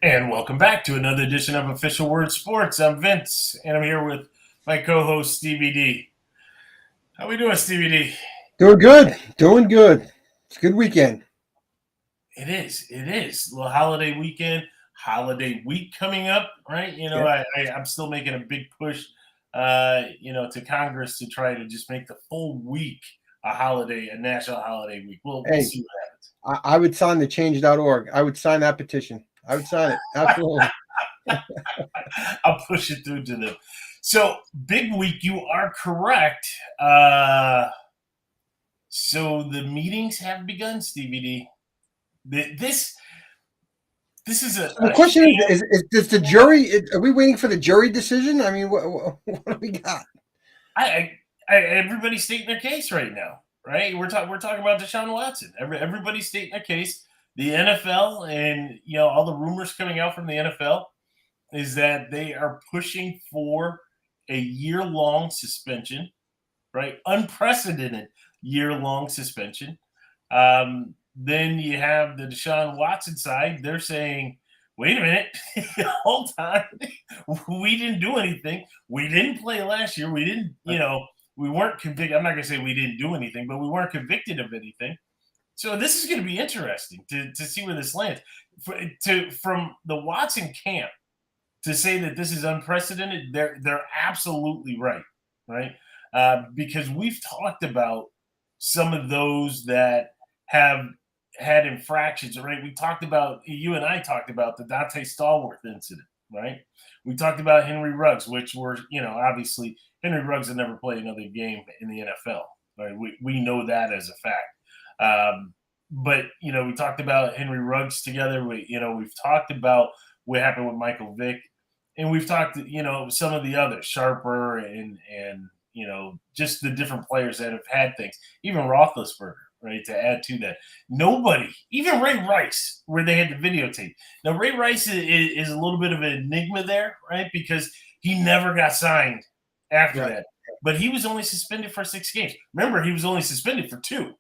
And welcome back to another edition of Official Word Sports. I'm Vince, and I'm here with my co-host Stevie D. How we doing, Stevie D? Doing good. Doing good. It's a good weekend. It is. It is. A little holiday weekend, holiday week coming up, right? I'm still making a big push, to Congress to try to just make the full week a national holiday week. We'll Hey, see what I would sign the change.org. I would sign that petition. I would sign it. Absolutely. happens. I'll push it through to them. So, big week. You are correct. So the meetings have begun, Stevie D. This is The question is does the jury, are we waiting for the jury decision? I mean, what do we got? Everybody's stating their case right now, right? We're talking about Deshaun Watson. Everybody's stating their case. The NFL and all the rumors coming out from the NFL is that they are pushing for a year-long suspension, right? Unprecedented year-long suspension. Then you have the Deshaun Watson side. They're saying, wait a minute, hold on. We didn't do anything. We didn't play last year. We didn't, we weren't convicted. I'm not going to say we didn't do anything, but we weren't convicted of anything. So this is going to be interesting to see where this lands. From the Watson camp to say that this is unprecedented, they're absolutely right? Because we've talked about some of those that have had infractions, right? You and I talked about the Dante Stallworth incident, right? We talked about Henry Ruggs, which were, obviously Henry Ruggs had never played another game in the NFL, right? We know that as a fact. But we talked about Henry Ruggs together. We've talked about what happened with Michael Vick, and we've talked, some of the others, Sharper and just the different players that have had things, even Roethlisberger, right? To add to that, nobody, even Ray Rice, where they had the videotape. Now, Ray Rice is a little bit of an enigma there, right? Because he never got signed after that, but he was only suspended for 6 games. Remember, he was only suspended for 2.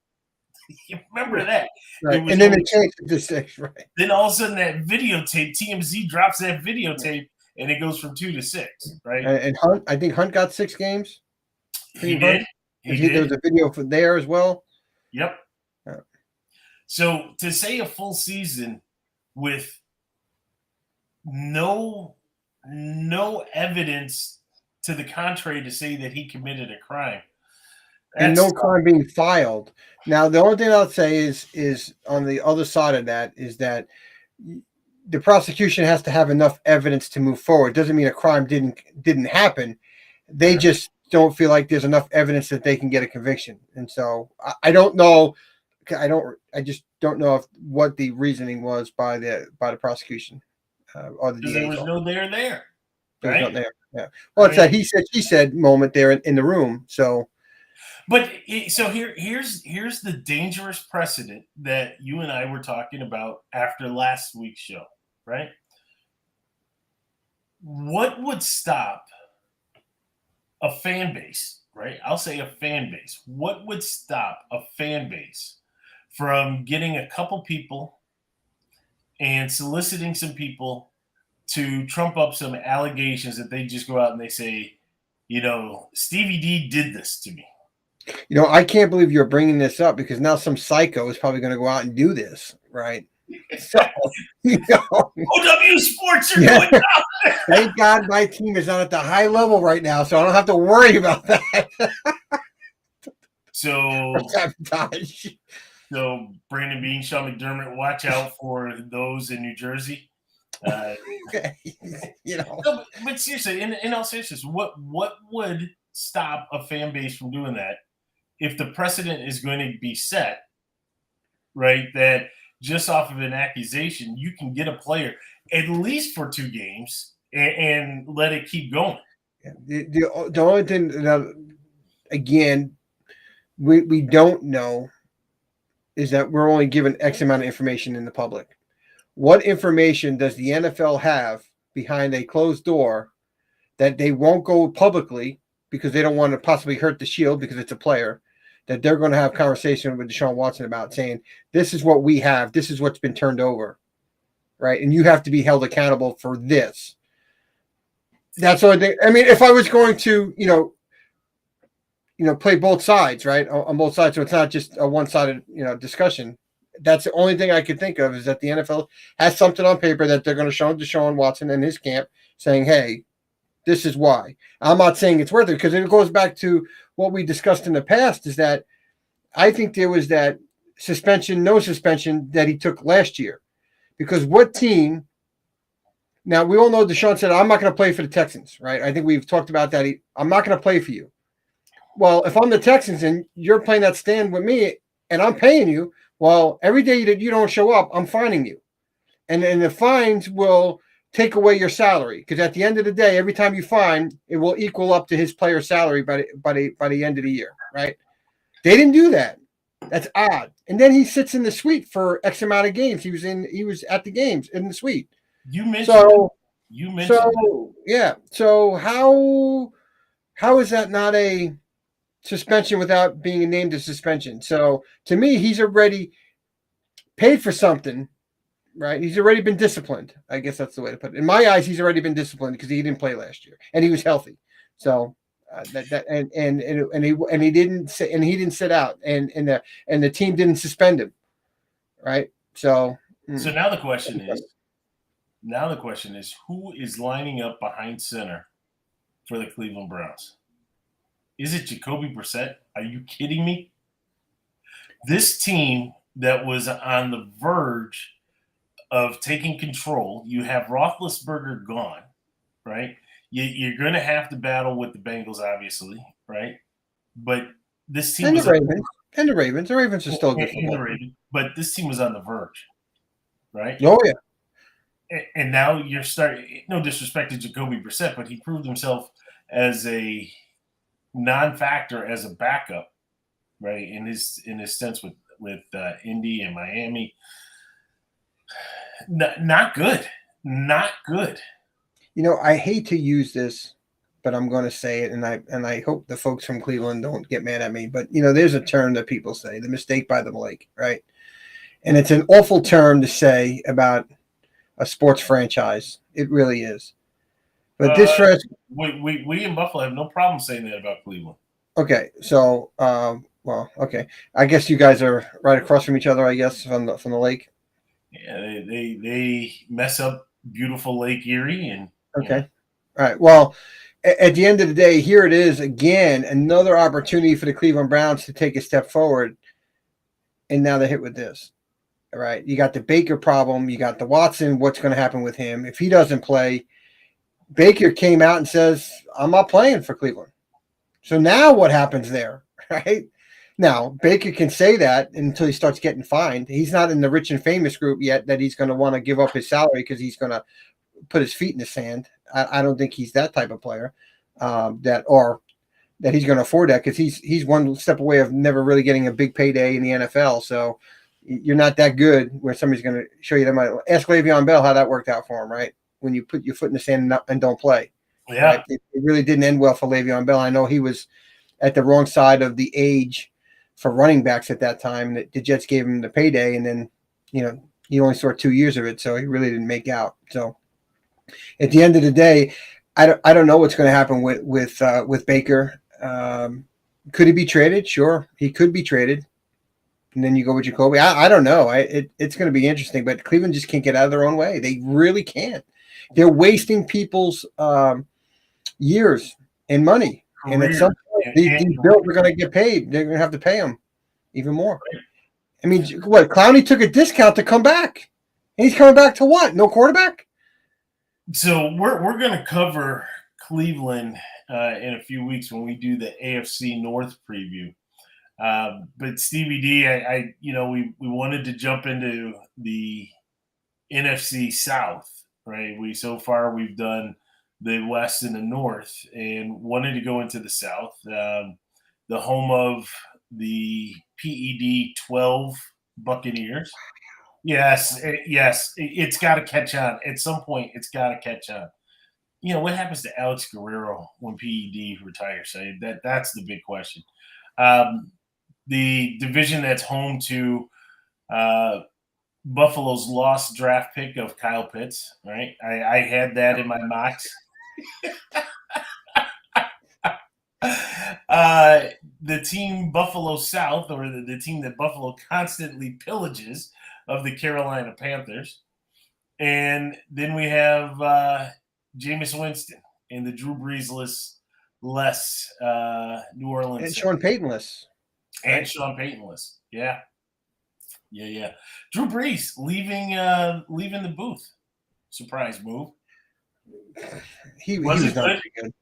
You remember that? Right. And then it changed to 6, right? Then all of a sudden that videotape, TMZ drops that videotape, and it goes from 2 to 6, right? And Hunt, I think Hunt got 6 games. He did. There was a video for there as well. Yep. Yeah. So to say a full season with no evidence to the contrary to say that he committed a crime. And no crime being filed. Now, the only thing I'll say is on the other side of that is that the prosecution has to have enough evidence to move forward. Doesn't mean a crime didn't happen. They just don't feel like there's enough evidence that they can get a conviction. And so I don't know. I just don't know what the reasoning was by the prosecution or the DA. There was no there. There's no there. Yeah. Well, it's a he said she said moment there in the room. So. But so here's the dangerous precedent that you and I were talking about after last week's show, right? What would stop a fan base, right? I'll say a fan base. What would stop a fan base from getting a couple people and soliciting some people to trump up some allegations that they just go out and they say, Stevie D did this to me? I can't believe you're bringing this up because now some psycho is probably going to go out and do this, right? So, OW Sports, you're going down. Thank God my team is not at the high level right now, so I don't have to worry about that. So Brandon Beane, Sean McDermott, watch out for those in New Jersey. No, but seriously, in all seriousness, what would stop a fan base from doing that? If the precedent is going to be set, right, that just off of an accusation, you can get a player at least for 2 games and let it keep going. The only thing that, again, we don't know is that we're only given X amount of information in the public. What information does the NFL have behind a closed door that they won't go publicly because they don't want to possibly hurt the shield because it's a player, that they're going to have conversation with Deshaun Watson about saying, this is what we have. This is what's been turned over. right? And you have to be held accountable for this. That's what I think. I mean, if I was going to, play both sides, right, on both sides, so it's not just a one-sided, discussion. That's the only thing I could think of is that the NFL has something on paper that they're going to show Deshaun Watson and his camp saying, hey, this is why. I'm not saying it's worth it because it goes back to what we discussed in the past is that I think there was that no suspension that he took last year. Because what team – now, we all know Deshaun said, I'm not going to play for the Texans, right? I think we've talked about that. I'm not going to play for you. Well, if I'm the Texans and you're playing that stand with me and I'm paying you, well, every day that you don't show up, I'm fining you. And the fines will take away your salary because at the end of the day, every time you fine, it will equal up to his player salary by the end of the year, right? They didn't do that. That's odd. And then he sits in the suite for X amount of games. He was at the games in the suite. You mentioned yeah. So how is that not a suspension without being named a suspension? So to me, he's already paid for something, right? He's already been disciplined. I guess that's the way to put it. In my eyes, he's already been disciplined because he didn't play last year and he was healthy. So he didn't sit out and the team didn't suspend him, right? So now the question is who is lining up behind center for the Cleveland Browns? Is it Jacoby Brissett? Are you kidding me? This team that was on the verge of taking control, you have Roethlisberger gone, right? You're going to have to battle with the Bengals, obviously, right? But this team and the Ravens are still good. But this team was on the verge, right? Oh yeah. And now you're starting. No disrespect to Jacoby Brissett, but he proved himself as a non-factor as a backup, right? In his stints with Indy and Miami. Not good. I hate to use this, but I'm going to say it, and I hope the folks from Cleveland don't get mad at me. But there's a term that people say, the mistake by the Lake, right? And it's an awful term to say about a sports franchise. It really is. But this franchise, we in Buffalo have no problem saying that about Cleveland. Okay, so okay. I guess you guys are right across from each other. I guess from the lake. Yeah, they mess up beautiful Lake Erie and okay. All right. Well, at the end of the day, here it is again, another opportunity for the Cleveland Browns to take a step forward, and now they're hit with this. All right, you got the Baker problem, you got the Watson. What's going to happen with him if he doesn't play? Baker came out and says, "I'm not playing for Cleveland." So now what happens there, right? Now, Baker can say that until he starts getting fined. He's not in the rich and famous group yet that he's going to want to give up his salary because he's going to put his feet in the sand. I don't think he's that type of player that he's going to afford that because he's one step away of never really getting a big payday in the NFL. So you're not that good where somebody's going to show you that money. Ask Le'Veon Bell how that worked out for him, right? When you put your foot in the sand and don't play. Yeah. Right? It really didn't end well for Le'Veon Bell. I know he was at the wrong side of the age for running backs at that time. The Jets gave him the payday, and then, he only saw 2 years of it, so he really didn't make out. So at the end of the day, I don't know what's going to happen with Baker. Could he be traded? Sure, he could be traded. And then you go with Jacoby. I don't know. It's going to be interesting, but Cleveland just can't get out of their own way. They really can't. They're wasting people's years and money. And at some point, these bills are going to get paid. They're going to have to pay them even more. I mean, what? Clowney took a discount to come back. And he's coming back to what? No quarterback? So we're going to cover Cleveland in a few weeks when we do the AFC North preview. But Stevie D, we wanted to jump into the NFC South, right? We've done the West and the North, and wanted to go into the South, the home of the PED 12 Buccaneers. Yes, it's got to catch on at some point. It's got to catch on. What happens to Alex Guerrero when PED retires? That's the big question. The division that's home to Buffalo's lost draft pick of Kyle Pitts, right? I had that in my mocks. The team Buffalo South, or the team that Buffalo constantly pillages, of the Carolina Panthers. And then we have Jameis Winston in the Drew Brees-less New Orleans. And Sean Payton-less. And Sean Payton-less. Yeah. Drew Brees leaving the booth. Surprise move. He was not very good.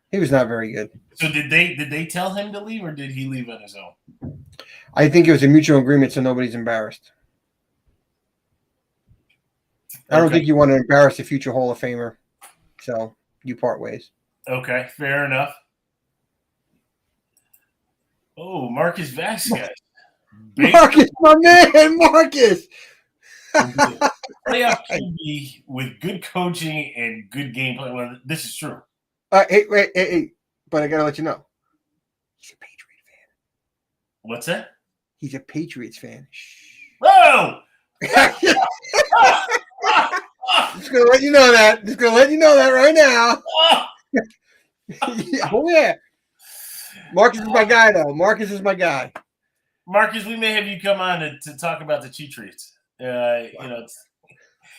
He was not very good. So did they tell him to leave, or did he leave on his own? I think it was a mutual agreement, so nobody's embarrassed. I don't think you want to embarrass a future Hall of Famer, so you part ways. Okay, fair enough. Oh, Marcus Vasquez. Marcus, my man, Marcus. Playoff QB with good coaching and good gameplay. Well, this is true. Hey, but I gotta let you know, he's a Patriot fan. What's that? He's a Patriots fan. Whoa! Just gonna let you know that. Right now. Oh yeah. Marcus is my guy, though. Marcus, we may have you come on to talk about the cheat treats. You're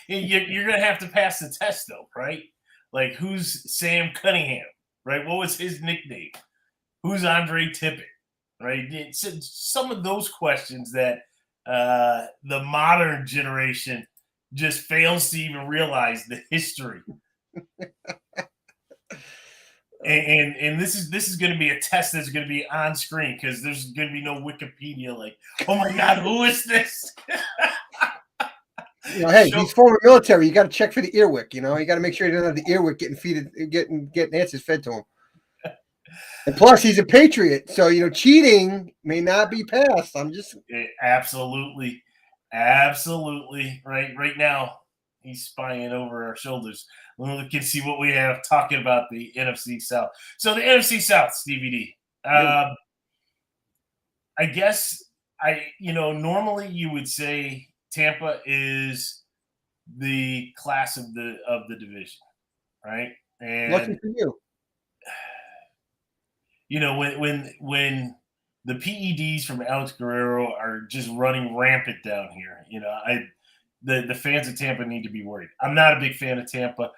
gonna have to pass the test, though, right? Like, who's Sam Cunningham, right? What was his nickname? Who's Andre Tippett, right? It's some of those questions that the modern generation just fails to even realize the history. And this is going to be a test that's going to be on screen, because there's going to be no Wikipedia like, oh my God, who is this? Hey, he's former military. You got to check for the earwick. You got to make sure he doesn't have the earwick getting answers fed to him. And plus, he's a Patriot, so cheating may not be passed. Absolutely right. Right now, he's spying over our shoulders. We can see what we have talking about the NFC South. So the NFC South, Stevie D. I guess normally you would say Tampa is the class of the division, right? And lucky for you. When the PEDs from Alex Guerrero are just running rampant down here, the fans of Tampa need to be worried. I'm not a big fan of Tampa.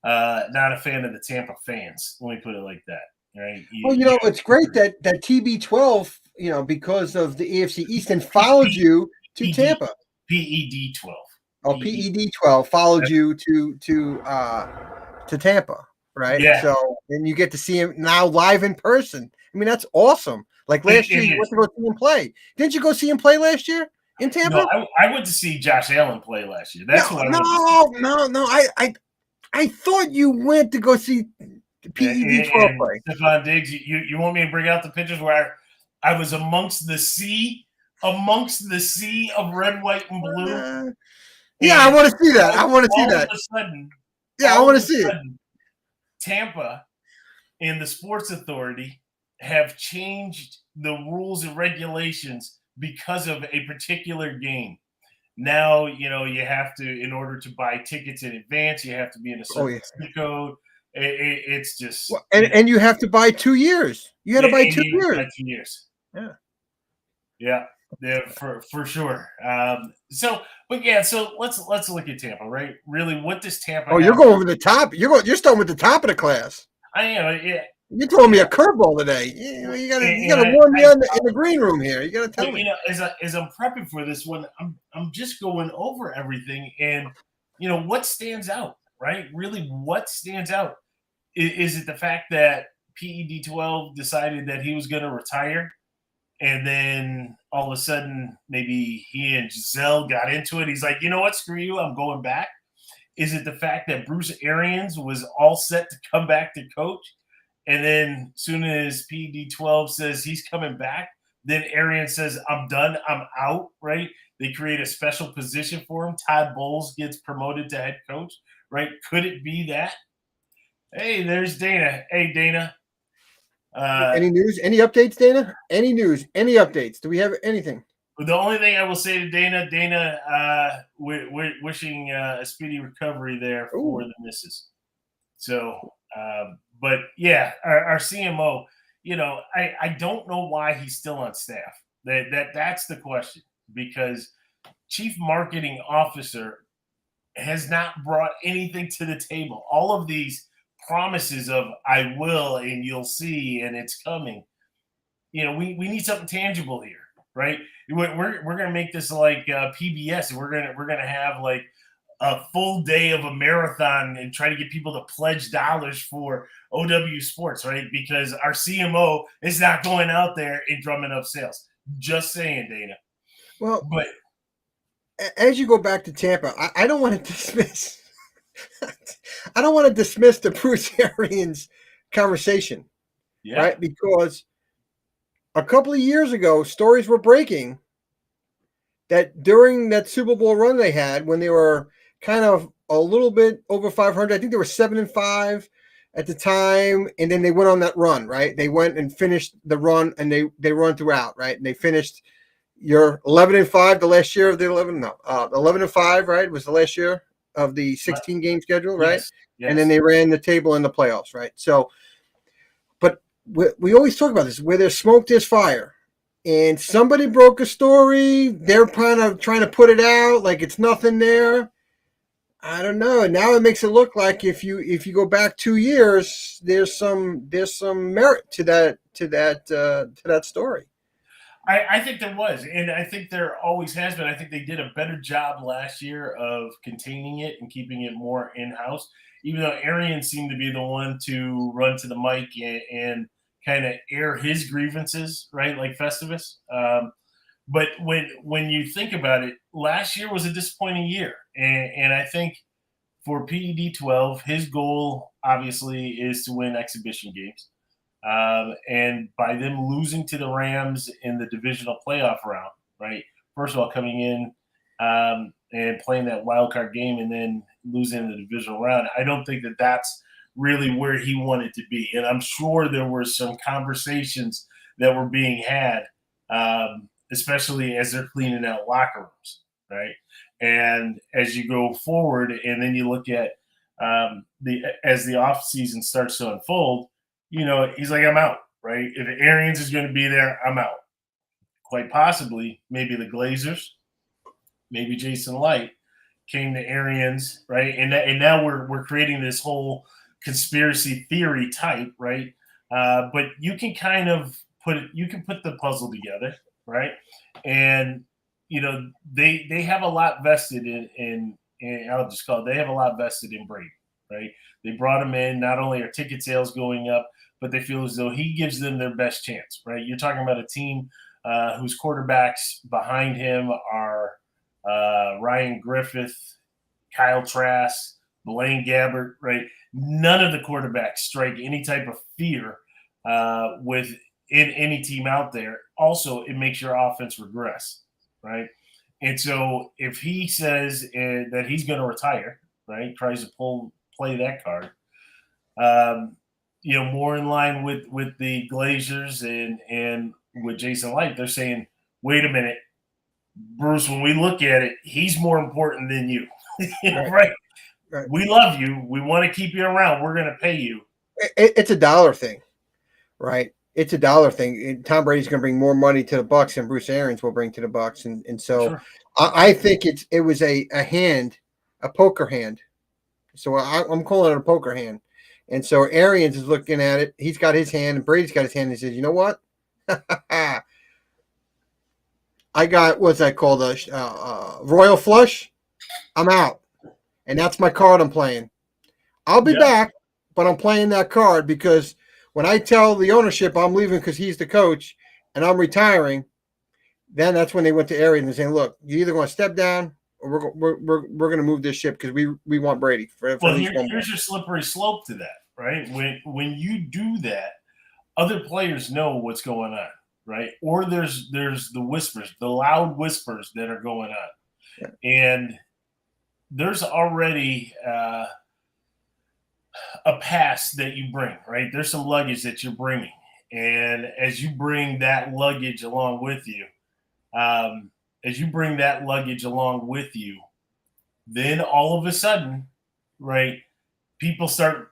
Not a fan of the Tampa fans. Let me put it like that. Right? It's great that TB12, because of the AFC East, and followed you to Tampa. PED 12. Oh, PED 12 followed you to Tampa, right? Yeah. So and you get to see him now live in person. I mean, that's awesome. Like last year, you went to go see him play. Didn't you go see him play last year in Tampa? No, I went to see Josh Allen play last year. That's what I went to see. No. I thought you went to go see PED 12 play. Stephon Diggs, you want me to bring out the pictures where I was amongst the sea of red, white, and blue? I want to see that. I want to see that. I want to see it. Tampa and the Sports Authority have changed the rules and regulations because of a particular game. Now, you have to, in order to buy tickets in advance, you have to be in a certain zip code. It's just and you have to buy 2 years. You had to buy 2 years. 2 years. Yeah, for sure. So let's look at Tampa, right? Really, what does Tampa? Oh, you're going over the top. You're starting with the top of the class. I am. Yeah. You're throwing me a curveball today. You gotta warn me in the green room here. You gotta tell me. As I'm prepping for this one, I'm just going over everything, and what stands out, right? Really, what stands out? Is it the fact that PED 12 decided that he was going to retire, and then all of a sudden maybe he and Giselle got into it? He's like, you know what? Screw you. I'm going back. Is it the fact that Bruce Arians was all set to come back to coach? And then as soon as PED 12 says he's coming back, then Arians says, I'm done, I'm out, right? They create a special position for him. Todd Bowles gets promoted to head coach, right? Could it be that? Hey, there's Dana. Hey, Dana. Any news? Any updates, Dana? Any news? Any updates? Do we have anything? The only thing I will say to Dana, wishing a speedy recovery there for Ooh. the misses. So, but yeah, our CMO, I don't know why he's still on staff. That's the question, because chief marketing officer has not brought anything to the table. All of these promises of I will and you'll see and it's coming. We need something tangible here, right? We're gonna make this like PBS, and we're gonna have like a full day of a marathon and try to get people to pledge dollars for OW Sports, right? Because our CMO is not going out there and drumming up sales. Just saying, Dana. Well, But as you go back to Tampa, I don't want to dismiss. I don't want to dismiss the Bruce Arians conversation, yeah, right? Because a couple of years ago, stories were breaking that during that Super Bowl run they had, when they were kind of a little bit over 500, I think they were 7-5 at the time, and then they went on that run, right? They went and finished the run, and they run throughout, right? And they finished your 11-5 the last year of the 11-5, right? Was the last year of the 16 game schedule, right? yes. And then they ran the table in the playoffs, right? So, but we always talk about this: where there's smoke, there's fire. And somebody broke a story. They're kind of trying to put it out like it's nothing there. I don't know. And now it makes it look like if you go back 2 years, there's some merit to that story. I think there was, and I think there always has been. I think they did a better job last year of containing it and keeping it more in-house, even though Arian seemed to be the one to run to the mic and kind of air his grievances, right, like Festivus. But when you think about it, last year was a disappointing year, and I think for PED 12, his goal obviously is to win exhibition games. And by them losing to the Rams in the divisional playoff round, right? First of all, coming in and playing that wild card game and then losing in the divisional round, I don't think that that's really where he wanted to be. And I'm sure there were some conversations that were being had, especially as they're cleaning out locker rooms, right? And as you go forward, and then you look at as the off season starts to unfold, he's like, I'm out, right? If Arians is going to be there, I'm out. Quite possibly, maybe the Glazers, maybe Jason Light came to Arians, right? And now we're creating this whole conspiracy theory type, right? But you can kind of put the puzzle together, right? And they have a lot vested in I'll just call it, they have a lot vested in Brady, right? They brought him in. Not only are ticket sales going up, but they feel as though he gives them their best chance, right? You're talking about a team whose quarterbacks behind him are Ryan Griffith, Kyle Trask, Blaine Gabbert, right? None of the quarterbacks strike any type of fear with in any team out there. Also, it makes your offense regress, right? And so if he says that he's going to retire, right, tries to play that card, more in line with the Glazers and with Jason Light, they're saying, wait a minute, Bruce, when we look at it, he's more important than you. Right. Right. We love you. We want to keep you around. We're going to pay you. It's a dollar thing, right? It's a dollar thing. Tom Brady's going to bring more money to the Bucs than Bruce Arians will bring to the Bucs, and so Sure. I think it was a hand, a poker hand. So I'm calling it a poker hand. And so Arians is looking at it. He's got his hand, and Brady's got his hand. And he says, "You know what? I got what's that called? A royal flush. I'm out, and that's my card I'm playing. I'll be back, but I'm playing that card because when I tell the ownership I'm leaving because he's the coach and I'm retiring, then that's when they went to Arians and saying, "Look, you're either going to step down or we're going to move this ship because we want Brady for at least one more." Here's your slippery slope to that, right? When you do that, other players know what's going on, right? Or there's the whispers, the loud whispers that are going on, and there's already a pass that you bring, right? There's some luggage that you're bringing, and as you bring that luggage along with you, as you bring that luggage along with you, then all of a sudden, right, people start,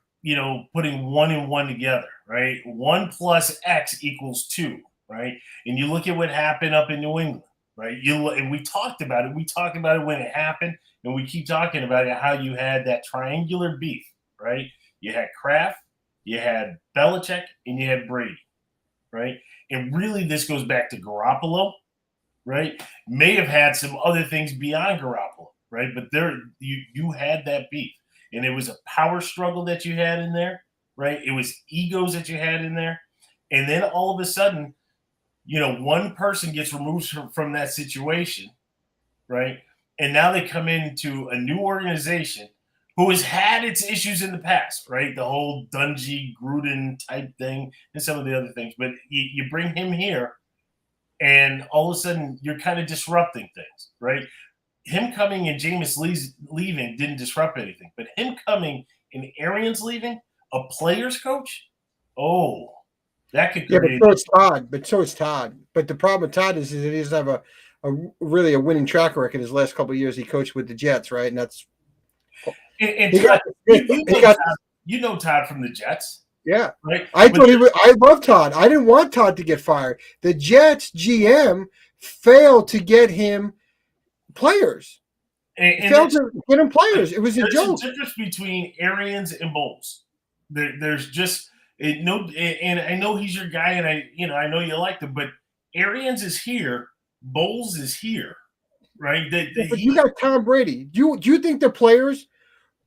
putting 1 and 1 together, right? 1 plus X equals 2, right? And you look at what happened up in New England, right? And we talked about it. We talked about it when it happened, and we keep talking about it, how you had that triangular beef, right? You had Kraft, you had Belichick, and you had Brady, right? And really, this goes back to Garoppolo, right? May have had some other things beyond Garoppolo, right? But you had that beef, and it was a power struggle that you had in there, right? It was egos that you had in there, and then all of a sudden, one person gets removed from that situation, right? And now they come into a new organization who has had its issues in the past, right? The whole Dungy, Gruden type thing and some of the other things. But you bring him here, and all of a sudden you're kind of disrupting things, right? Him coming and Jameis leaving didn't disrupt anything. But him coming and Arians leaving, a player's coach, that could create. But so is Todd. But the problem with Todd is that he doesn't have really a winning track record. His last couple of years, he coached with the Jets, right? And that's Todd, you know Todd from the Jets. Yeah, right. I love Todd. I didn't want Todd to get fired. The Jets GM failed to get him players. And failed to get him players. It was a joke. There's a difference between Arians and Bowles. There's just no, and I know he's your guy, and I know you like him, but Arians is here, Bowles is here, right? But you got Tom Brady. Do you think the players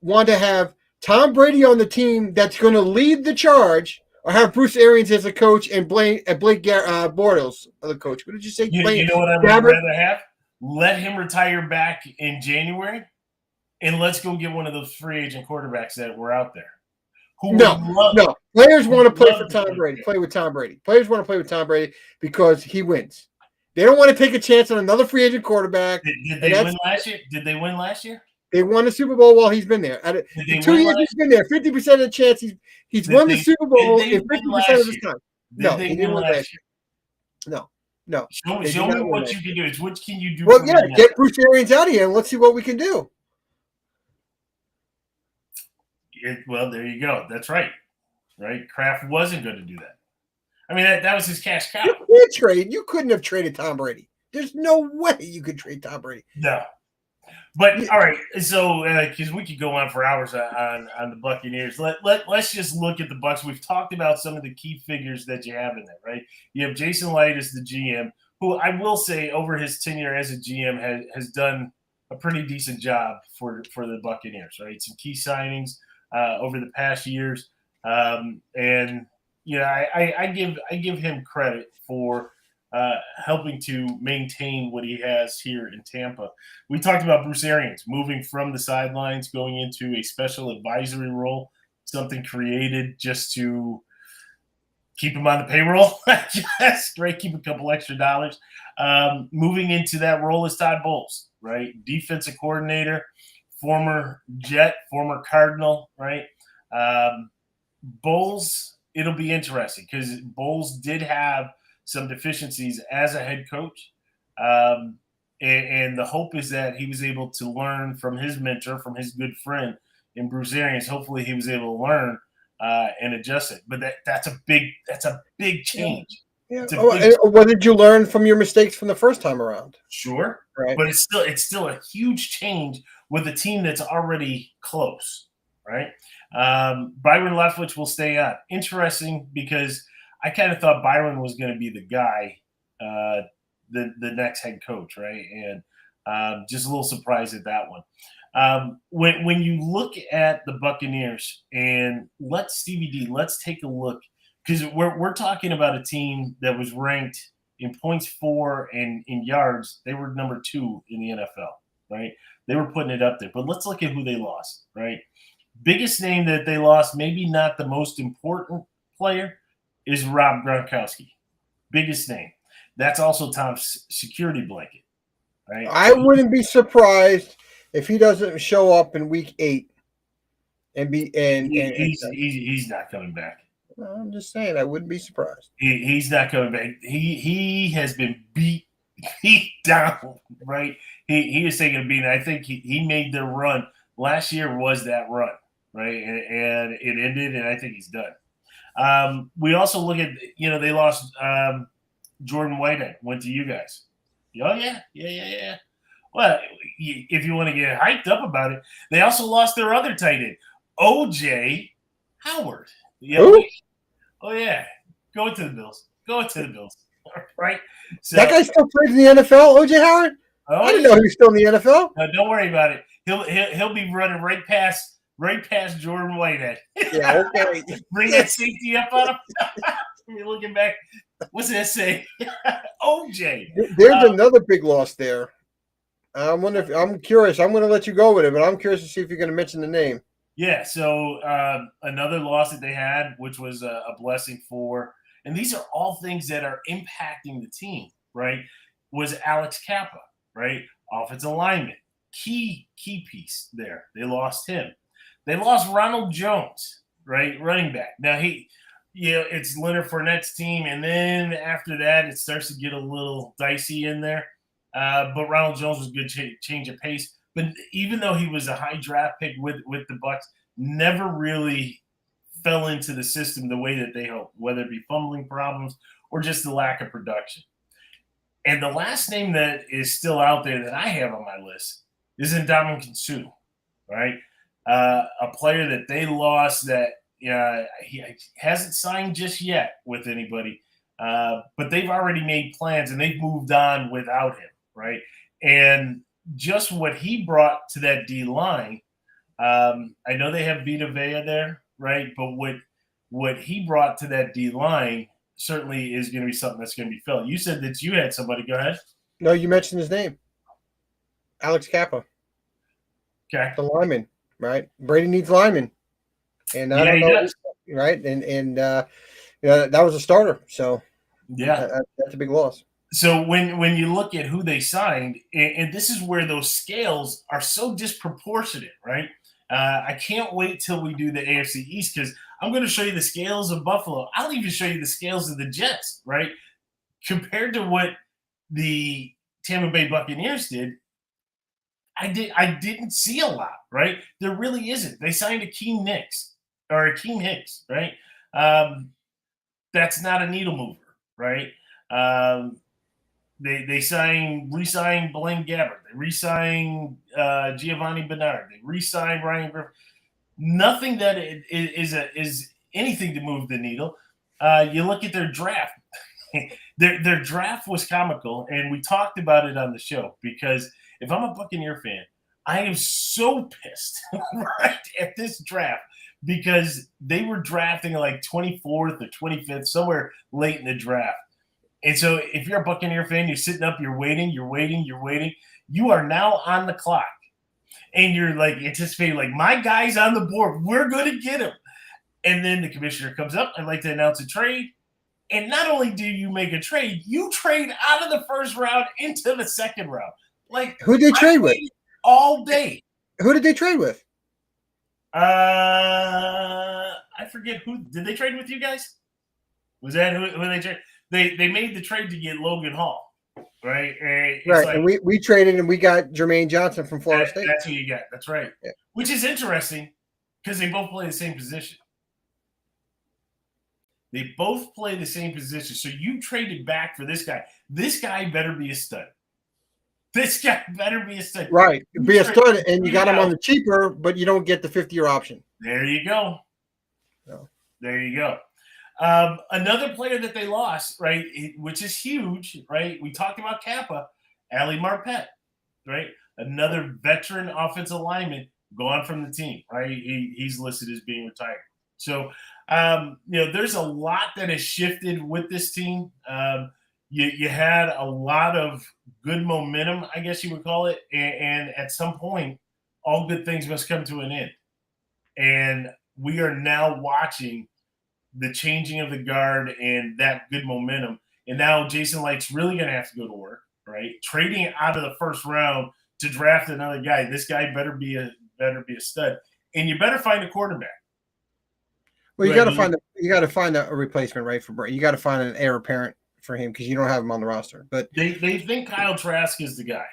want to have Tom Brady on the team that's going to lead the charge, or have Bruce Arians as a coach and Blake Bortles the coach? What did you say? You know what I would rather have? Let him retire back in January, and let's go get one of those free agent quarterbacks that were out there. No. Players want to play for Tom Brady. Play with Tom Brady. Players want to play with Tom Brady because he wins. They don't want to take a chance on another free agent quarterback. Did they win last year? Did they win last year? They won the Super Bowl while he's been there. The 2 years he's been there, 50% of the chance he's won the Super Bowl in 50% of his time. No, he didn't win last year. No. Show me what you can do. It's what can you do? Well, get Bruce Arians out of here and let's see what we can do. Well, there you go. That's right. Right? Kraft wasn't going to do that. I mean, that was his cash cow. You couldn't have traded Tom Brady. There's no way you could trade Tom Brady. No. But all right, so because we could go on for hours on the Buccaneers, let's just look at the Bucs. We've talked about some of the key figures that you have in there, right? You have Jason Light as the GM, who I will say over his tenure as a GM has done a pretty decent job for the Buccaneers, right? Some key signings over the past years, and I give him credit for helping to maintain what he has here in Tampa. We talked about Bruce Arians moving from the sidelines, going into a special advisory role, something created just to keep him on the payroll, just right, keep a couple extra dollars. Moving into that role is Todd Bowles, right? Defensive coordinator, former Jet, former Cardinal, right? Bowles, it'll be interesting because Bowles did have some deficiencies as a head coach. And the hope is that he was able to learn from his mentor, from his good friend in Bruce Arians. Hopefully he was able to learn and adjust it. But that's a big change. Yeah. What did you learn from your mistakes from the first time around? Sure. Right. But it's still a huge change with a team that's already close, right? Byron Leftwich will stay on. Interesting because I kind of thought Byron was going to be the guy, the next head coach, right? And just a little surprised at that one. When you look at the Buccaneers, and let's take a look, because we're talking about a team that was ranked in points for and in yards. They were number 2 in the NFL, right? They were putting it up there. But let's look at who they lost, right? Biggest name that they lost, maybe not the most important player, is Rob Gronkowski. Biggest name. That's also Tom's security blanket, right? I wouldn't be surprised if he doesn't show up in week 8 and be he's not coming back. I'm just saying, I wouldn't be surprised. He's not coming back. He has been beat beat down, right? He is taking a beating. I think he made their run. Last year was that run, right? And it ended, and I think he's done. We also look at, they lost Jordan Whitehead, went to you guys. Oh, yeah. Well, if you want to get hyped up about it, they also lost their other tight end, O.J. Howard. Oh, yeah. Go to the Bills. Right? So, that guy still plays in the NFL, O.J. Howard? I didn't know he was still in the NFL. No, don't worry about it. He'll be running right past Jordan Whitehead. Yeah, okay. Bring that safety up on him. You're looking back. What's that say? OJ. There's another big loss there. I'm curious. I'm going to let you go with it, but I'm curious to see if you're going to mention the name. Yeah. So another loss that they had, which was a blessing for, and these are all things that are impacting the team, right? Was Alex Kappa, right? Offensive lineman, key piece there. They lost him. They lost Ronald Jones, right? Running back. Now it's Leonard Fournette's team, and then after that, it starts to get a little dicey in there. But Ronald Jones was a good change of pace. But even though he was a high draft pick with the Bucs, never really fell into the system the way that they hoped, whether it be fumbling problems or just the lack of production. And the last name that is still out there that I have on my list is Ndamukong Suh, right? A player that they lost that he hasn't signed just yet with anybody, but they've already made plans and they've moved on without him, right? And just what he brought to that D line, I know they have Vita Vea there, right? But what he brought to that D line certainly is going to be something that's going to be felt. You said that you had somebody. Go ahead. No, you mentioned his name, Alex Kappa. Okay, the lineman, right? Brady needs linemen, and I don't know, right? And that was a starter, so that's a big loss. So when you look at who they signed, and this is where those scales are so disproportionate, right? I can't wait till we do the AFC East because I'm going to show you the scales of Buffalo. I'll even show you the scales of the Jets, right? Compared to what the Tampa Bay Buccaneers did, I didn't see a lot, right? There really isn't. They signed Akeem Hicks, right? That's not a needle mover, right? They re-signed Blaine Gabbert. They re-signed Giovanni Bernard. They re-signed Ryan Griffin. Nothing that is anything to move the needle. You look at their draft. Their draft was comical, and we talked about it on the show because if I'm a Buccaneer fan, I am so pissed right at this draft because they were drafting like 24th or 25th, somewhere late in the draft. And so if you're a Buccaneer fan, you're sitting up, you're waiting. You are now on the clock. And you're like anticipating, like, my guy's on the board. We're going to get him. And then the commissioner comes up, I'd like to announce a trade. And not only do you make a trade, you trade out of the first round into the second round. Like, who did they trade with? All day. Who did they trade with? I forget who. Did they trade with you guys? Was that who they traded? They made the trade to get Logan Hall, right? Right, like, and we traded and we got Jermaine Johnson from Florida State. That's who you got. That's right. Yeah. Which is interesting because they both play the same position. They both play the same position. So you traded back for this guy. This guy better be a stud. Right. Be a stud, and you got him on the cheaper, but you don't get the 50-year option. There you go. No. There you go. Another player that they lost, right, which is huge, right? We talked about Kappa, Ali Marpet, right? Another veteran offensive lineman gone from the team, right? He's listed as being retired. So, there's a lot that has shifted with this team. You had a lot of good momentum, I guess you would call it. And at some point, all good things must come to an end. And we are now watching the changing of the guard and that good momentum. And now Jason Licht's really going to have to go to work, right? Trading out of the first round to draft another guy. This guy better be a stud. And you better find a quarterback. Well, you got to find a replacement, right? For Brady. You got to find an heir apparent. for him because you don't have him on the roster. But they think Kyle Trask is the guy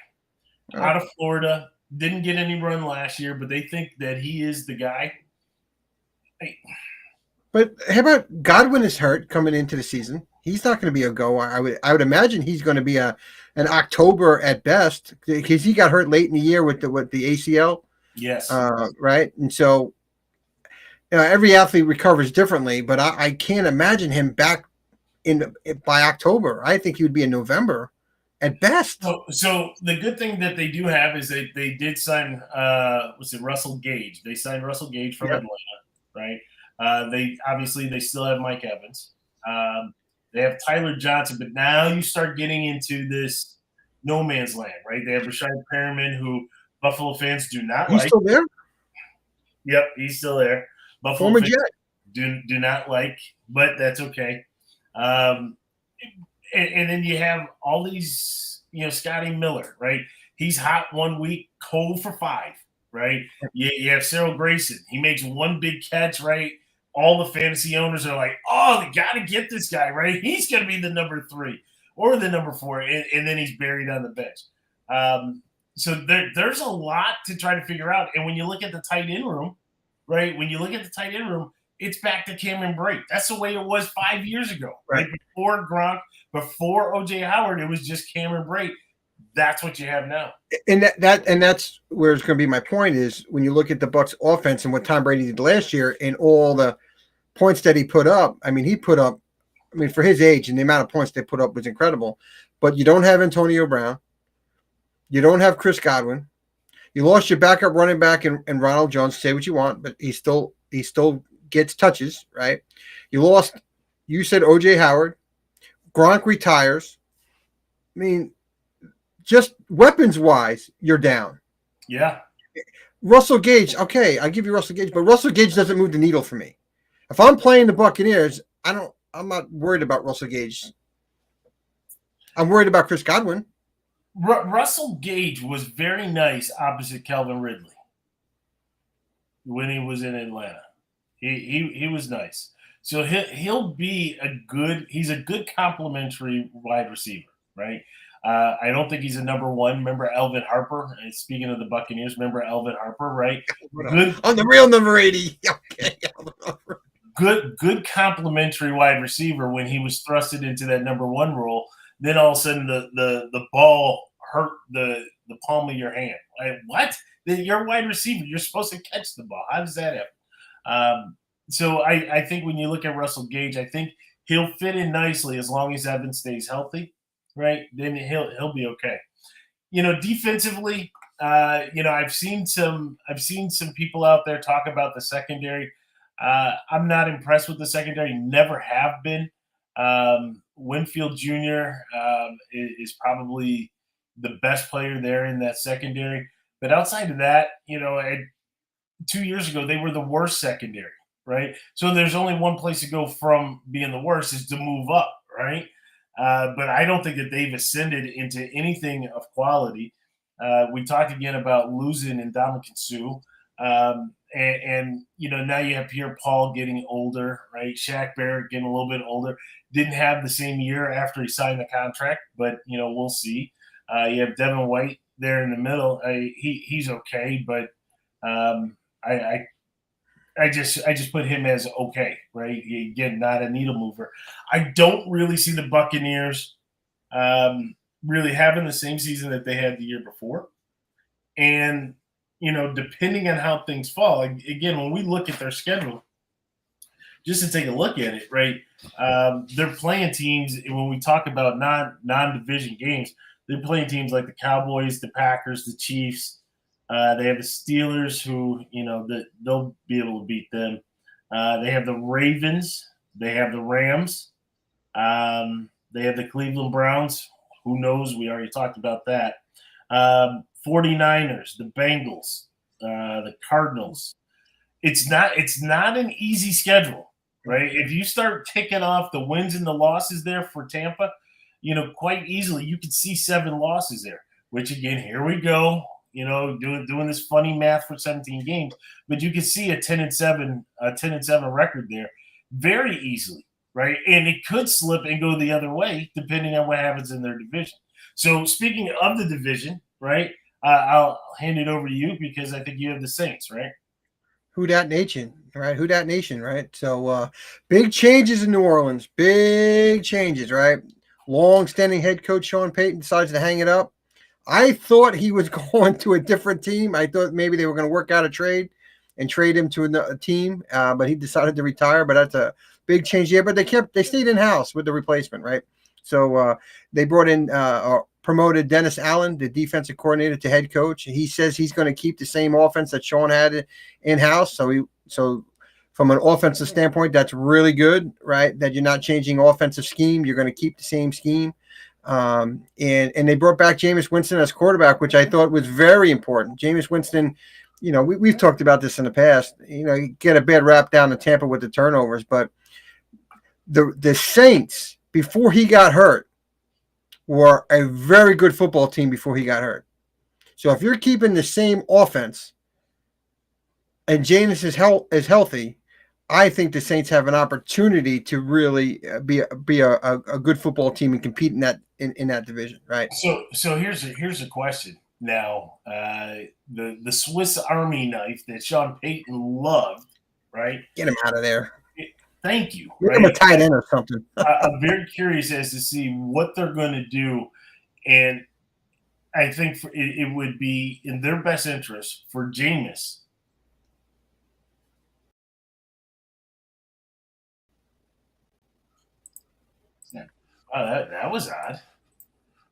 out of Florida. Didn't get any run last year, but they think that he is the guy. But how about Godwin is hurt coming into the season? He's not going to be a go. I would imagine he's going to be an October at best because he got hurt late in the year with the ACL. Yes. Right. And so every athlete recovers differently, but I can't imagine him back by October. I think he would be in November at best. So the good thing that they do have is they did sign Russell Gage. They signed Russell Gage from Atlanta, right? They still have Mike Evans. They have Tyler Johnson, but now you start getting into this no man's land, right? They have Rashad Perriman, who Buffalo fans do not like. He's still there? Yep, he's still there. Buffalo Former fans Jet. do not like, but that's okay. And then you have all these, Scotty Miller, right? He's hot 1 week, cold for 5, right? You have Cyril Grayson. He makes one big catch, right? All the fantasy owners are like, oh, they got to get this guy, right? He's going to be the number 3 or the number 4, and then he's buried on the bench. So there's a lot to try to figure out. And when you look at the tight end room, right, it's back to Cameron Brate. That's the way it was 5 years ago, right? Before Gronk, before O.J. Howard, it was just Cameron Brate. That's what you have now. And that's where it's going to be my point is when you look at the Bucs offense and what Tom Brady did last year and all the points that he put up. I mean, for his age and the amount of points they put up was incredible. But you don't have Antonio Brown. You don't have Chris Godwin. You lost your backup running back in Ronald Jones. Say what you want, but he still gets touches, right? You said O.J. Howard. Gronk retires. I mean, just weapons-wise, you're down. Yeah. Russell Gage, okay, I'll give you Russell Gage, but Russell Gage doesn't move the needle for me. If I'm playing the Buccaneers, I'm not worried about Russell Gage. I'm worried about Chris Godwin. Russell Gage was very nice opposite Calvin Ridley when he was in Atlanta. He was nice. So he'll be he's a good complementary wide receiver, right? I don't think he's a number 1. Remember Elvin Harper? And speaking of the Buccaneers, remember Elvin Harper, right? Good on the real number 80. Okay. Good complementary wide receiver when he was thrusted into that number 1 role. Then all of a sudden the ball hurt the palm of your hand. Like, what? You're a wide receiver. You're supposed to catch the ball. How does that happen? So I think when you look at Russell Gage, I think he'll fit in nicely as long as Evans stays healthy, right? Then he'll be okay. Defensively, I've seen some people out there talk about the secondary. I'm not impressed with the secondary. Never have been. Winfield Jr. Is probably the best player there in that secondary. But outside of that, 2 years ago, they were the worst secondary, right? So there's only one place to go from being the worst is to move up, right? But I don't think that they've ascended into anything of quality. We talked again about losing Ndamukong Suh. And now you have Pierre Paul getting older, right? Shaq Barrett getting a little bit older. Didn't have the same year after he signed the contract, but, we'll see. You have Devin White there in the middle. He's okay, but I just put him as okay, right? Again, not a needle mover. I don't really see the Buccaneers really having the same season that they had the year before. And, depending on how things fall, again, when we look at their schedule, just to take a look at it, right, they're playing teams, when we talk about non-division games, they're playing teams like the Cowboys, the Packers, the Chiefs. They have the Steelers who, they'll be able to beat them. They have the Ravens. They have the Rams. They have the Cleveland Browns. Who knows? We already talked about that. 49ers, the Bengals, the Cardinals. It's not an easy schedule, right? If you start ticking off the wins and the losses there for Tampa, quite easily you could see 7 losses there, which again, here we go, doing this funny math for 17 games, but you could see a 10-7 record there very easily, right? And it could slip and go the other way depending on what happens in their division. So speaking of the division, right? I'll hand it over to you because I think you have the Saints, right? Who dat nation, right? Who dat nation, right? So big changes in New Orleans. Big changes, right? Long-standing head coach Sean Payton decides to hang it up. I thought he was going to a different team. I thought maybe they were going to work out a trade and trade him to a team, but he decided to retire. But that's a big change here. But they stayed in house with the replacement, right? So they brought in promoted Dennis Allen, the defensive coordinator, to head coach. He says he's going to keep the same offense that Sean had in house. So from an offensive standpoint, that's really good, right? That you're not changing offensive scheme. You're going to keep the same scheme. And they brought back Jameis Winston as quarterback, which I thought was very important. Jameis Winston, we've talked about this in the past. You get a bad rap down to Tampa with the turnovers, but the Saints, before he got hurt, were a very good football team before he got hurt. So if you're keeping the same offense and Jameis is healthy, I think the Saints have an opportunity to really be a good football team and compete in that division, right? So here's a question. Now, the Swiss Army knife that Sean Payton loved, right? Get him out of there. Thank you. Give him a tight end or something. I'm very curious as to see what they're going to do, and I think it would be in their best interest for Jameis. Oh, that was odd.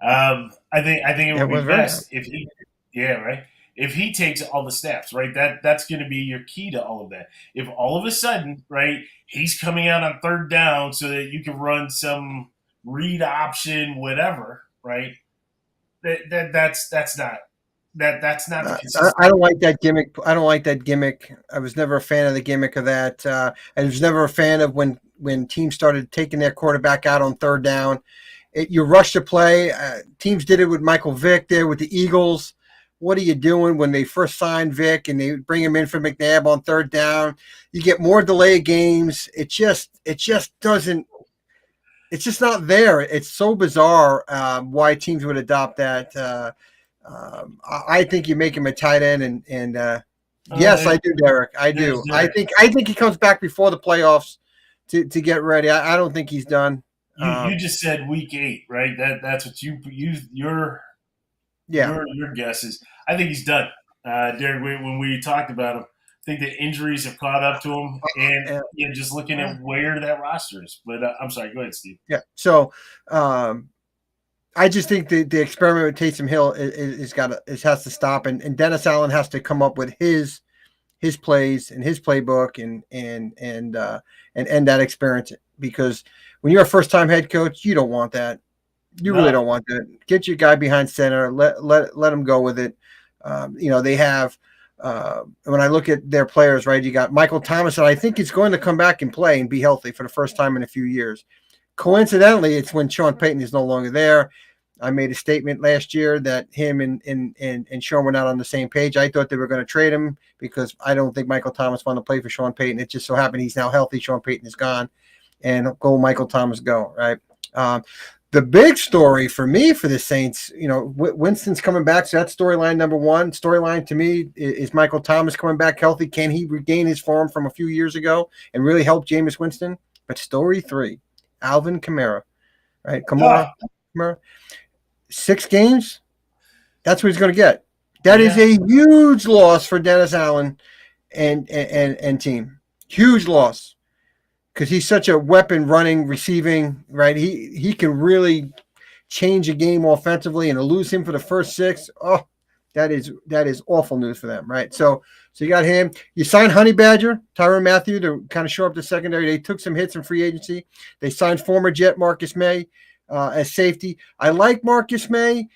I think it would be best if he, right. If he takes all the snaps, right, that's going to be your key to all of that. If all of a sudden, right, he's coming out on third down so that you can run some read option, whatever, right? That's not the consistent. I don't like that gimmick. I don't like that gimmick. I was never a fan of the gimmick of that. I was never a fan of when teams started taking their quarterback out on third down. You rush the play. Teams did it with Michael Vick there with the Eagles. What are you doing when they first signed Vick and they bring him in for McNabb on third down? You get more delay games. It just doesn't. It's just not there. It's so bizarre why teams would adopt that. I think you make him a tight end, and yes, I do, Derek. I do. I think he comes back before the playoffs to get ready. I don't think he's done. You just said week 8, right? That's what you your guess is. I think he's done. Derek, when we talked about him, I think the injuries have caught up to him, and just looking at where that roster is. But I'm sorry, go ahead, Steve. Yeah. So I just think the experiment with Taysom Hill has to stop, and Dennis Allen has to come up with his plays and his playbook and end that experience, because when you're a first-time head coach, you don't want that. You really don't want that. Get your guy behind center. Let him go with it. They have when I look at their players, right, you got Michael Thomas, and I think he's going to come back and play and be healthy for the first time in a few years. Coincidentally, it's when Sean Payton is no longer there. I made a statement last year that him and Sean were not on the same page. I thought they were going to trade him because I don't think Michael Thomas wanted to play for Sean Payton. It just so happened he's now healthy. Sean Payton is gone, and go Michael Thomas go, right? The big story for me for the Saints, Winston's coming back, so that's storyline number one. Storyline to me is Michael Thomas coming back healthy. Can he regain his form from a few years ago and really help Jameis Winston? But story 3, Alvin Kamara, right? Kamara, 6 games. That's what he's going to get. That is a huge loss for Dennis Allen and team. Huge loss. Because he's such a weapon running, receiving, right? He can really change a game offensively, and to lose him for the first 6, that is awful news for them, right? So you got him. You signed Honey Badger, Tyrann Mathieu, to kind of shore up the secondary. They took some hits in free agency. They signed former Jet Marcus May as safety. I like Marcus May.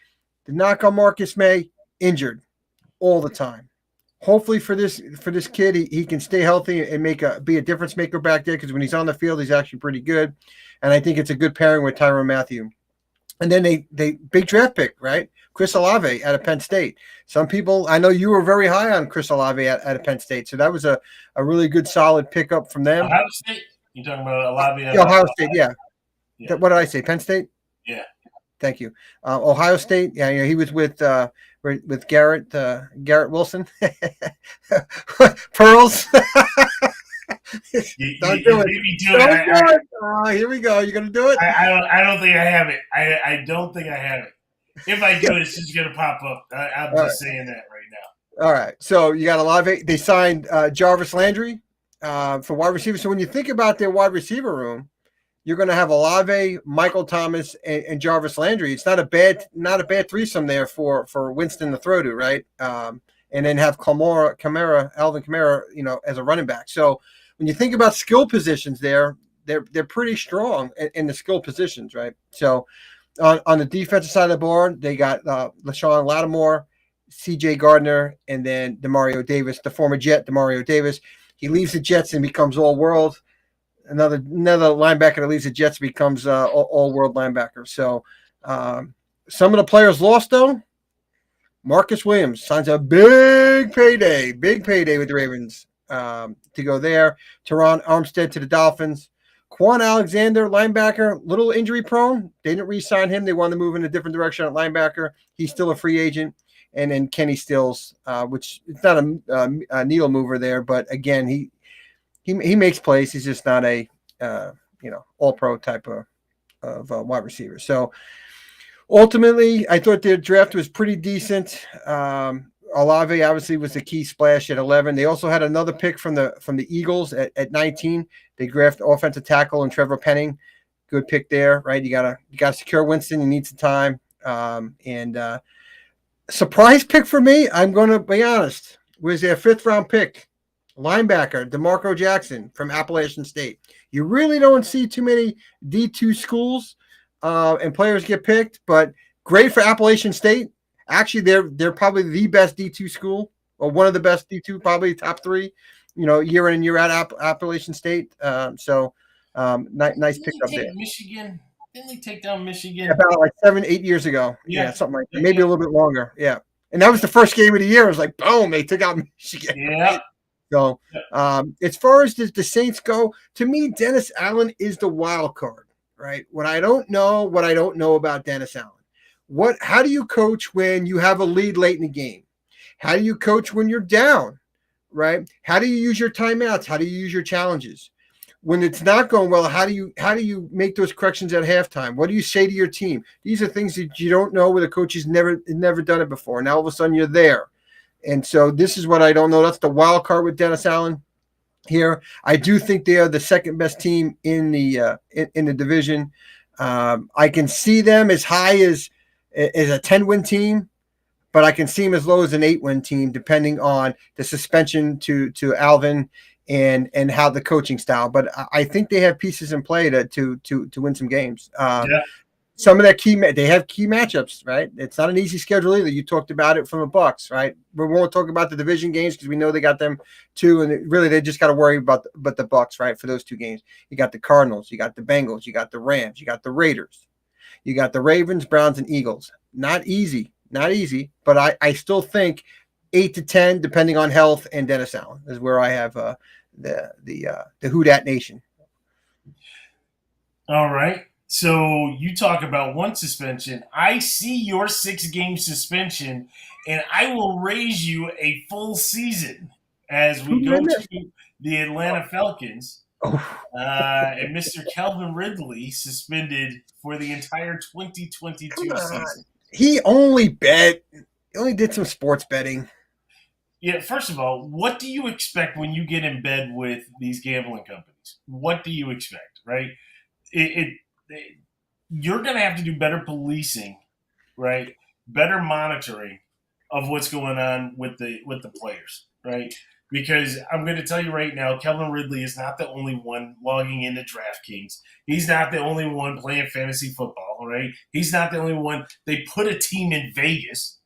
The knock on Marcus May, injured all the time. Hopefully for this kid, he can stay healthy and be a difference maker back there, because when he's on the field, he's actually pretty good. And I think it's a good pairing with Tyrann Mathieu. And then they big draft pick, right? Chris Olave out of Penn State. Some people, I know you were very high on Chris Olave out of Penn State, so that was a really good solid pickup from them. Ohio State. You talking about Olave? Ohio State, yeah. Yeah. What did I say? Penn State? Yeah. Thank you. Ohio State, yeah, he was with Garrett Wilson. Pearls. Don't do it. Don't do it. Here we go. You're gonna do it? I don't think I have it. I don't think I have it. If I do, it's just gonna pop up. I'm just saying that right now. All right. So you got Olave. They signed Jarvis Landry for wide receiver. So when you think about their wide receiver room, you're going to have Olave, Michael Thomas, and Jarvis Landry. It's not a bad threesome there for Winston to throw to, right? And then have Alvin Kamara, as a running back. So when you think about skill positions there, they're pretty strong in the skill positions, right? So on the defensive side of the board, they got LaShawn Lattimore, C.J. Gardner, and then Demario Davis, the former Jet Demario Davis. He leaves the Jets and becomes all-world. Another linebacker that leaves the Jets becomes all-world linebacker. So some of the players lost, though. Marcus Williams signs a big payday with the Ravens to go there. Teron Armstead to the Dolphins. Quan Alexander, linebacker, little injury prone. They didn't re-sign him. They wanted to move in a different direction at linebacker. He's still a free agent. And then Kenny Stills, which it's not a needle mover there, but again, he makes plays. He's just not a all-pro type of wide receiver. So ultimately, I thought their draft was pretty decent. Olave obviously was the key splash at 11. They also had another pick from the Eagles at 19. They drafted offensive tackle and Trevor Penning. Good pick there, right? You gotta secure Winston. You need some time. And surprise pick for me, I'm going to be honest, was their 5th round pick, linebacker DeMarco Jackson from Appalachian State. You really don't see too many D2 schools and players get picked, but great for Appalachian State. Actually, they're probably the best D2 school, or one of the best D2, probably top 3, year in and year out Appalachian State. Nice pick up there. Michigan. Didn't they take down Michigan? About like 7-8 years ago. Yeah, something like that. Maybe a little bit longer. Yeah. And that was the first game of the year. It was like, boom, they took out Michigan. Yeah. So as far as the Saints go, to me, Dennis Allen is the wild card, right? What I don't know about Dennis Allen. How do you coach when you have a lead late in the game? How do you coach when you're down, right? How do you use your timeouts? How do you use your challenges? When it's not going well, how do you make those corrections at halftime? What do you say to your team? These are things that you don't know where the coach has never done it before. Now all of a sudden you're there. And so this is what I don't know. That's the wild card with Dennis Allen here. I do think they are the second best team in the division. I can see them as high as a 10-win team, but I can see them as low as an 8-win team, depending on the suspension to Alvin and how the coaching style. But I think they have pieces in play to win some games. Some of their they have key matchups, right? It's not an easy schedule either. You talked about it from the Bucs, right? We won't talk about the division games because we know they got them too, and really they just got to worry about the Bucs, right? For those 2 games, you got the Cardinals, you got the Bengals, you got the Rams, you got the Raiders, you got the Ravens, Browns, and Eagles. Not easy, but I still think 8 to 10, depending on health and Dennis Allen, is where I have the Who Dat Nation. All right. So you talk about 1 suspension. I see your 6-game suspension, and I will raise you a full season as we go to the Atlanta Falcons. And Mr. Calvin Ridley suspended for the entire 2022 season. He only did some sports betting. Yeah, first of all, what do you expect when you get in bed with these gambling companies? What do you expect, right? You're going to have to do better policing, right? Better monitoring of what's going on with the players, right? Because I'm going to tell you right now, Calvin Ridley is not the only one logging into DraftKings. He's not the only one playing fantasy football, right? He's not the only one. They put a team in Vegas,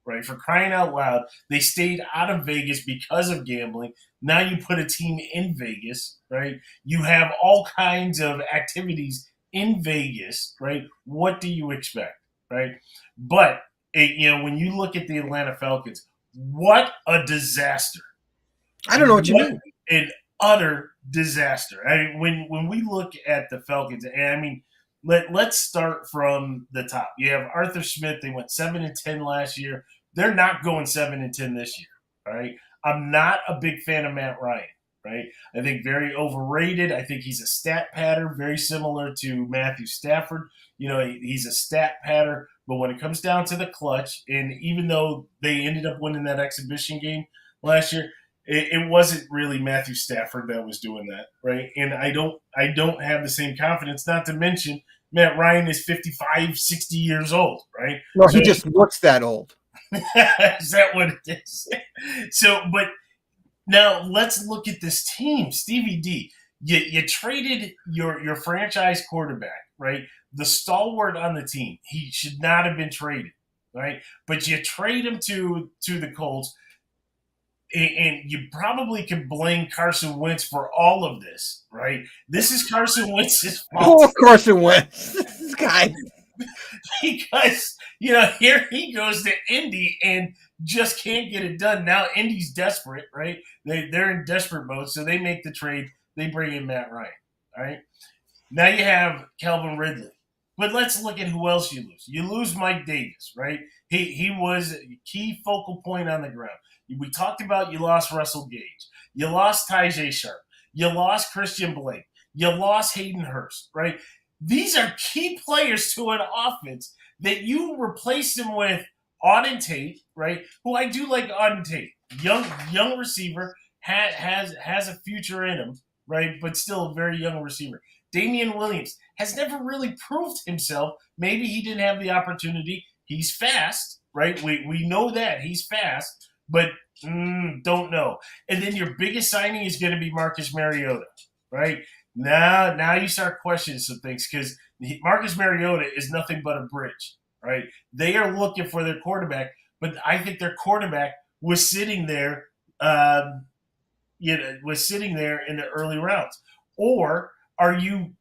right? For crying out loud, they stayed out of Vegas because of gambling. Now you put a team in Vegas, right? You have all kinds of activities in Vegas, right? What do you expect, right? But, when you look at the Atlanta Falcons, what a disaster. I don't know what you mean. An utter disaster. I mean, when we look at the Falcons, and I mean, let's start from the top. You have Arthur Smith. They went 7-10 last year. They're not going 7-10 this year. All right. I'm not a big fan of Matt Ryan. Right. I think very overrated. I think he's a stat patter, very similar to Matthew Stafford. You know, he's a stat patter, but when it comes down to the clutch, and even though they ended up winning that exhibition game last year, it wasn't really Matthew Stafford that was doing that, right? And I don't have the same confidence. Not to mention Matt Ryan is 55, 60 years old, right? No, he just looks that old. Is that what it is? So, but now let's look at this team, Stevie D. You traded your franchise quarterback, right? The stalwart on the team. He should not have been traded, right? But you trade him to the Colts. And you probably can blame Carson Wentz for all of this, right? This is Carson Wentz's fault. Oh, Carson Wentz. This guy. Because, you know, here he goes to Indy and just can't get it done. Now Indy's desperate, right? They're in desperate mode, so they make the trade. They bring in Matt Ryan, all right? Now you have Calvin Ridley. But let's look at who else you lose. You lose Mike Davis, right? He was a key focal point on the ground. We talked about you lost Russell Gage. You lost Tajay Sharp. You lost Christian Blake. You lost Hayden Hurst, right? These are key players to an offense that you replaced them with Auden Tate, right? Who I do like Auden Tate. Young receiver, has a future in him, right? But still a very young receiver. Damian Williams has never really proved himself. Maybe he didn't have the opportunity. He's fast, right? We know that. He's fast. But don't know. And then your biggest signing is going to be Marcus Mariota, right? Now you start questioning some things because Marcus Mariota is nothing but a bridge, right? They are looking for their quarterback, but I think their quarterback was sitting there, was sitting there in the early rounds. Or are you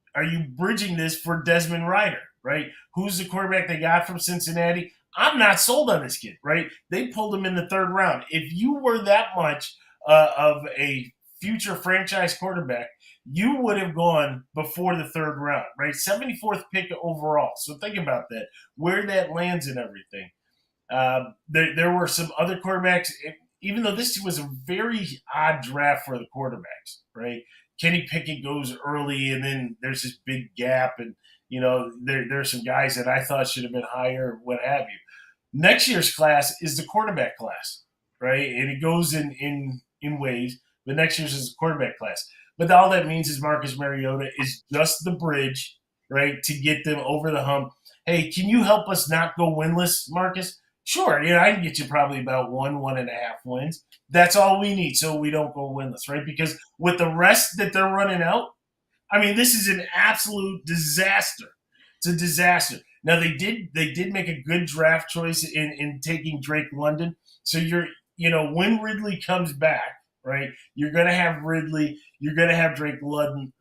bridging this for Desmond Ridder, right? Who's the quarterback they got from Cincinnati? I'm not sold on this kid, right? They pulled him in the third round. If you were that much of a future franchise quarterback, you would have gone before the third round, right? 74th pick overall. So think about that, where that lands and everything. There were some other quarterbacks, even though this was a very odd draft for the quarterbacks, right? Kenny Pickett goes early, and then there's this big gap, and you know, there's some guys that I thought should have been higher, what have you. Next year's class is the quarterback class, right? And it goes in waves, but next year's is the quarterback class. But all that means is Marcus Mariota is just the bridge, right, to get them over the hump. Hey, can you help us not go winless, Marcus? Sure, I can get you probably about 1.5 wins. That's all we need so we don't go winless, right? Because with the rest that they're running out, I mean, this is an absolute disaster. It's a disaster. Now they did make a good draft choice in taking Drake London. So when Ridley comes back, right, you're gonna have Ridley, you're gonna have Drake London,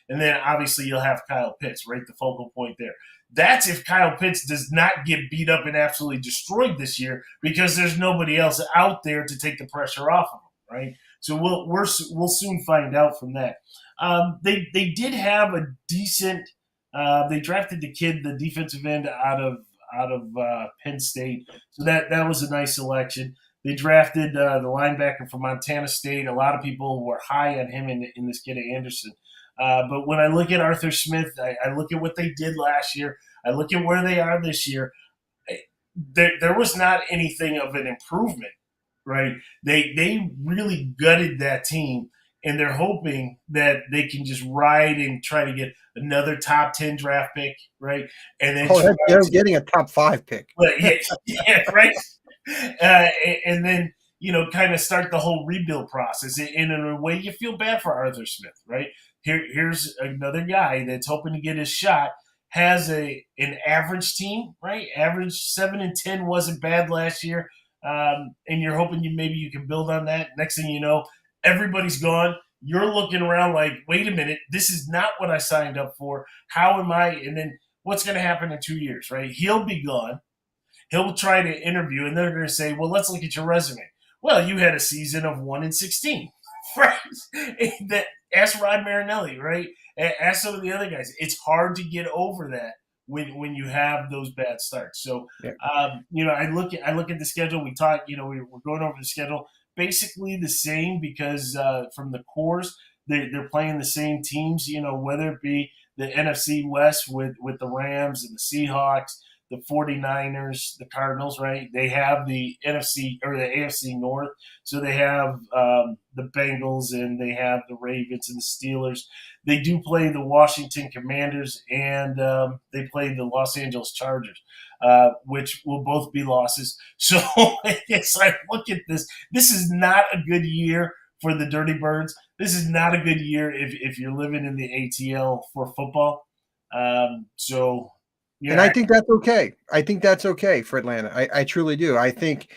and then obviously you'll have Kyle Pitts, right, the focal point there. That's if Kyle Pitts does not get beat up and absolutely destroyed this year because there's nobody else out there to take the pressure off of him, right? So we'll soon find out from that. They did have a decent. They drafted the kid, the defensive end, out of Penn State, so that was a nice selection. They drafted the linebacker from Montana State. A lot of people were high on him in this kid Anderson. But when I look at Arthur Smith, I look at what they did last year. I look at where they are this year. There was not anything of an improvement, right? They really gutted that team, and they're hoping that they can just ride and try to get another top 10 draft pick, right? And then they're getting a top 5 pick. Yeah, right. And then kind of start the whole rebuild process. And in a way, you feel bad for Arthur Smith, right? Here's another guy that's hoping to get his shot. Has an average team, right? Average 7-10 wasn't bad last year, and you're hoping maybe you can build on that. Next thing you know, everybody's gone. You're looking around like, wait a minute, this is not what I signed up for. How am I? And then what's going to happen in 2 years, right? He'll be gone. He'll try to interview, and they're going to say, well, let's look at your resume. Well, you had a season of 1-16. right? Ask Rod Marinelli, right? Ask some of the other guys. It's hard to get over that when you have those bad starts. So, Yeah. I look at the schedule. We talked, we're going over the schedule. Basically the same because from the cores, they're playing the same teams. Whether it be the NFC West with the Rams and the Seahawks, the 49ers, the Cardinals, right? They have the NFC or the AFC North. So they have the Bengals and they have the Ravens and the Steelers. They do play the Washington Commanders and they play the Los Angeles Chargers, which will both be losses. So it's like, look at this. This is not a good year for the Dirty Birds. This is not a good year if you're living in the ATL for football. And I think that's okay. I think that's okay for Atlanta. I truly do. I think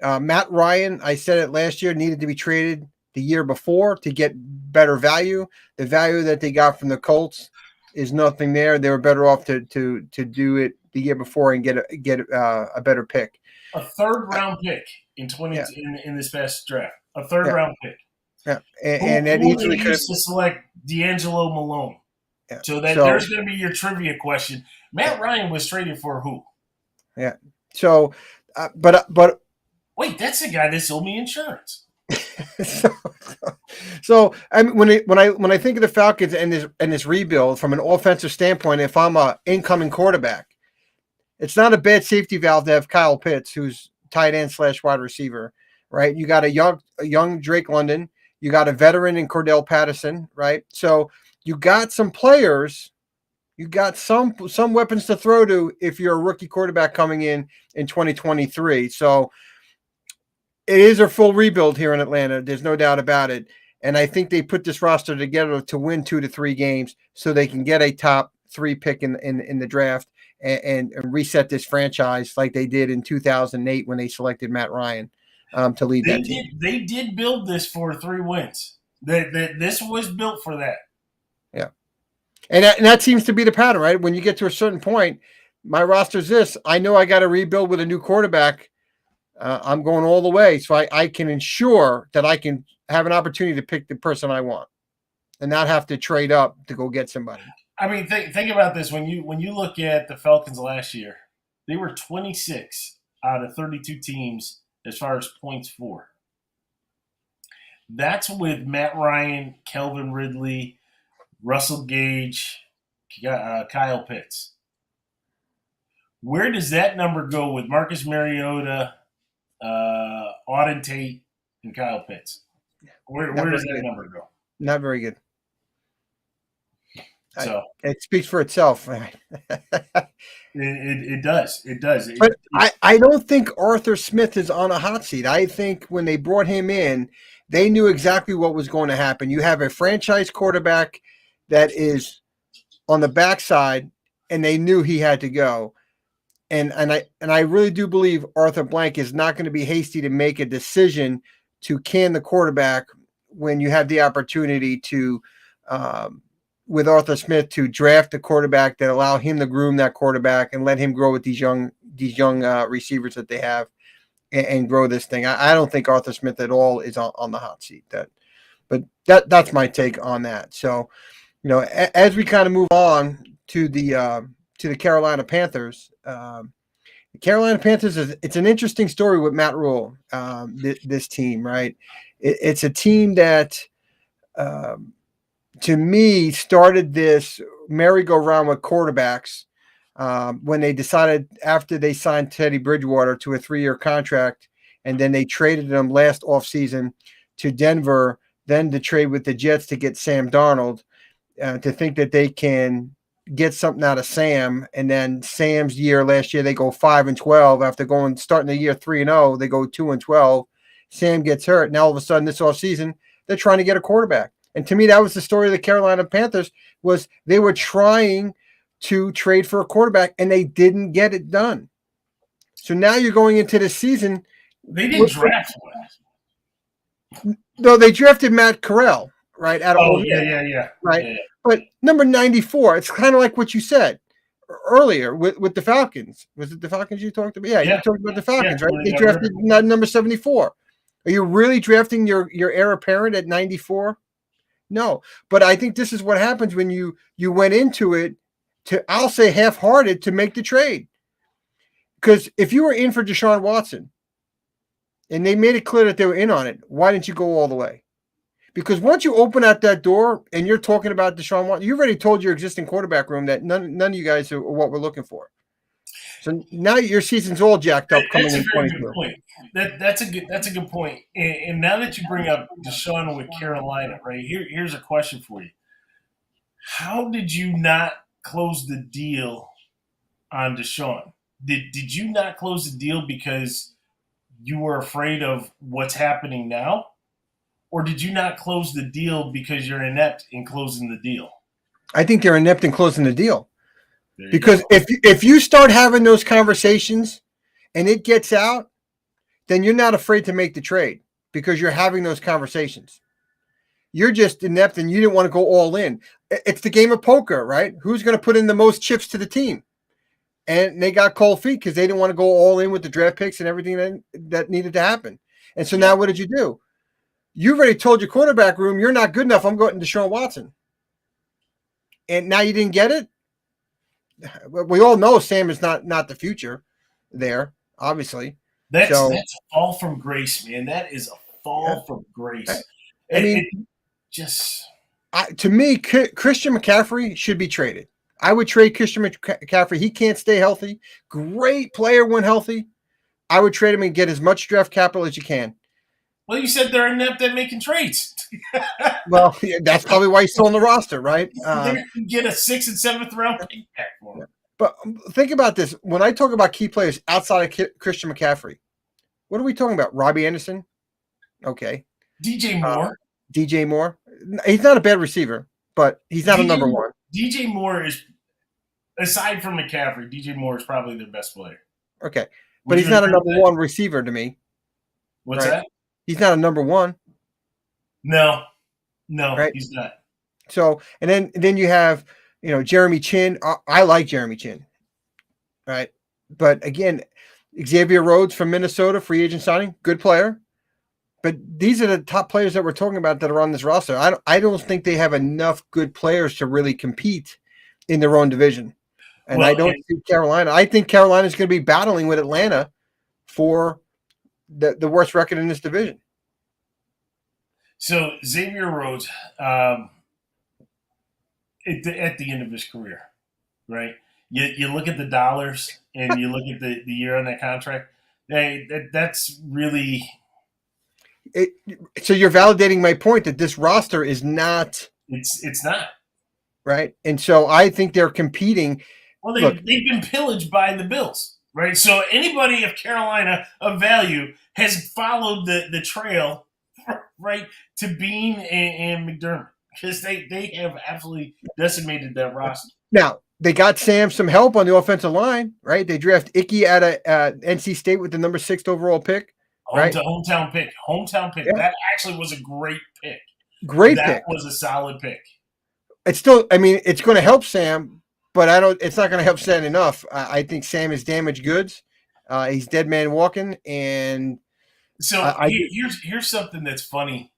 Matt Ryan, I said it last year, needed to be traded the year before to get better value. The value that they got from the Colts is nothing there. They were better off to do it the year before and get a better pick. A third round pick in in this past draft. A third round pick. Yeah, and that easily could used to select D'Angelo Malone. Yeah. So there's going to be your trivia question. Matt Ryan was traded for who? Yeah. So, but wait, that's the guy that sold me insurance. so I mean, when I think of the Falcons and this rebuild from an offensive standpoint, if I'm a incoming quarterback, it's not a bad safety valve to have Kyle Pitts, who's tight end / wide receiver, right? You got a young Drake London, you got a veteran in Cordell Patterson, right? So you got some players, you got some weapons to throw to if you're a rookie quarterback coming in 2023. So it is a full rebuild here in Atlanta. There's no doubt about it. And I think they put this roster together to win 2 to 3 games so they can get a top 3 pick in the draft and reset this franchise like they did in 2008 when they selected Matt Ryan to lead that team. They did build this for 3 wins. This was built for that. Yeah. And that seems to be the pattern, right? When you get to a certain point, my roster's this. I know I got to rebuild with a new quarterback. I'm going all the way, so I can ensure that I can have an opportunity to pick the person I want and not have to trade up to go get somebody. I mean, think about this. When you look at the Falcons last year, they were 26 out of 32 teams as far as points for. That's with Matt Ryan, Calvin Ridley, Russell Gage, Kyle Pitts. Where does that number go with Marcus Mariota, Auden Tate, and Kyle Pitts? Where does that number go? Not very good. So it speaks for itself. It does. It does. But I don't think Arthur Smith is on a hot seat. I think when they brought him in, they knew exactly what was going to happen. You have a franchise quarterback that is on the backside, and they knew he had to go. And I really do believe Arthur Blank is not going to be hasty to make a decision to can the quarterback when you have the opportunity to, with Arthur Smith, to draft a quarterback that allow him to groom that quarterback and let him grow with these young receivers that they have and grow this thing. I don't think Arthur Smith at all is on the hot seat. But that's my take on that. So, as we kind of move on to the Carolina Panthers. The Carolina Panthers it's an interesting story with Matt Rule. This team, right? It's a team that, to me, started this merry-go-round with quarterbacks when they decided after they signed Teddy Bridgewater to a 3-year contract, and then they traded him last offseason to Denver, then to trade with the Jets to get Sam Darnold, to think that they can get something out of Sam, and then Sam's year last year they go 5-12 after starting the year 3-0, they go 2-12. Sam gets hurt. Now all of a sudden this offseason they're trying to get a quarterback. And to me, that was the story of the Carolina Panthers, was they were trying to trade for a quarterback and they didn't get it done. So now you're going into the season. They didn't draft one. No, they drafted Matt Corral, right? Yeah. Right. Yeah. But number 94, it's kind of like what you said earlier with the Falcons. Was it the Falcons you talked about? Yeah, you talked about the Falcons, right? They drafted number 74. Are you really drafting your heir apparent at 94? No. But I think this is what happens when you went into it I'll say half-hearted to make the trade. Because if you were in for Deshaun Watson and they made it clear that they were in on it, why didn't you go all the way? Because once you open out that door and you're talking about Deshaun Watson, you've already told your existing quarterback room that none of you guys are what we're looking for. So now your season's all jacked up coming in 22. Good point. That's a good point. And now that you bring up Deshaun with Carolina, right? Here's a question for you. How did you not close the deal on Deshaun? Did you not close the deal because you were afraid of what's happening now? Or did you not close the deal because you're inept in closing the deal? I think they're inept in closing the deal. Because if you start having those conversations and it gets out, then you're not afraid to make the trade because you're having those conversations. You're just inept and you didn't want to go all in. It's the game of poker, right? Who's going to put in the most chips to the team? And they got cold feet because they didn't want to go all in with the draft picks and everything that needed to happen. And so now what did you do? You've already told your quarterback room, you're not good enough. I'm going to Deshaun Watson. And now you didn't get it? We all know Sam is not the future there, obviously. That's a fall from grace, man. That is a fall from grace. I mean, to me, Christian McCaffrey should be traded. I would trade Christian McCaffrey. He can't stay healthy. Great player when healthy. I would trade him and get as much draft capital as you can. Well, you said they're inept at making trades. Well, that's probably why he's still on the roster, right? They can get a 6th and 7th round pick back for him. But think about this. When I talk about key players outside of Christian McCaffrey, what are we talking about? Robbie Anderson? Okay. DJ Moore. DJ Moore. He's not a bad receiver, but he's not a number one. DJ Moore is, aside from McCaffrey, DJ Moore is probably their best player. Okay. But he's not a number one receiver to me. What's that? He's not a number one. No, right? He's not. So, and then you have, Jeremy Chin. I like Jeremy Chin, right? But again, Xavier Rhodes from Minnesota, free agent signing, good player. But these are the top players that we're talking about that are on this roster. I don't think they have enough good players to really compete in their own division. And I don't see Carolina. I think Carolina is going to be battling with Atlanta for the worst record in this division. So Xavier Rhodes, at the end of his career, right? You look at the dollars and you look at the year on that contract. That's really. So you're validating my point that this roster is not. It's not. Right, and so I think they're competing. Well, they've been pillaged by the Bills, right? So anybody of Carolina of value has followed the trail, right, to Bean and McDermott because they have absolutely decimated that roster. Now, they got Sam some help on the offensive line, right? They draft Icky out of NC State with the number 6th overall pick. Hometown pick. Yeah. That actually was a great pick. That was a solid pick. It's still, it's going to help Sam, but it's not going to help Sam enough. I think Sam is damaged goods. He's dead man walking. And so here's something that's funny.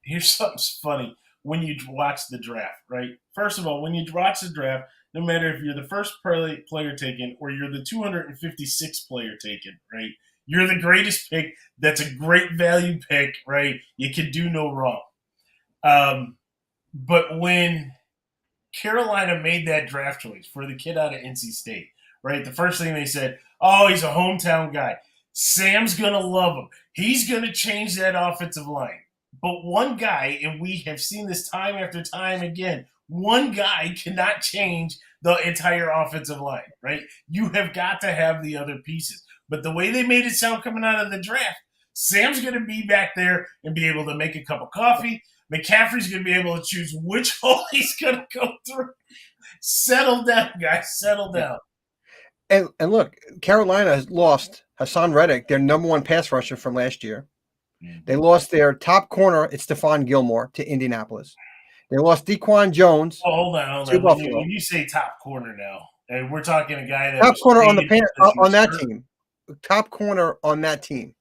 Here's something funny when you watch the draft, right? First of all, when you watch the draft, no matter if you're the first player taken or you're the 256th player taken, right? You're the greatest pick. That's a great value pick, right? You can do no wrong. But when Carolina made that draft choice for the kid out of NC State, right? The first thing they said, he's a hometown guy. Sam's going to love him. He's going to change that offensive line. But one guy, and we have seen this time after time again, one guy cannot change the entire offensive line, right? You have got to have the other pieces. But the way they made it sound coming out of the draft, Sam's going to be back there and be able to make a cup of coffee. McCaffrey's going to be able to choose which hole he's going to go through. Settle down, guys. Settle down. And look, Carolina has lost Hassan Reddick, their number one pass rusher from last year. Mm-hmm. They lost their top corner, it's Stephon Gilmore, to Indianapolis. They lost Dequan Jones. Hold on. When you say top corner now, and we're talking a guy that top corner on that team. Top corner on that team.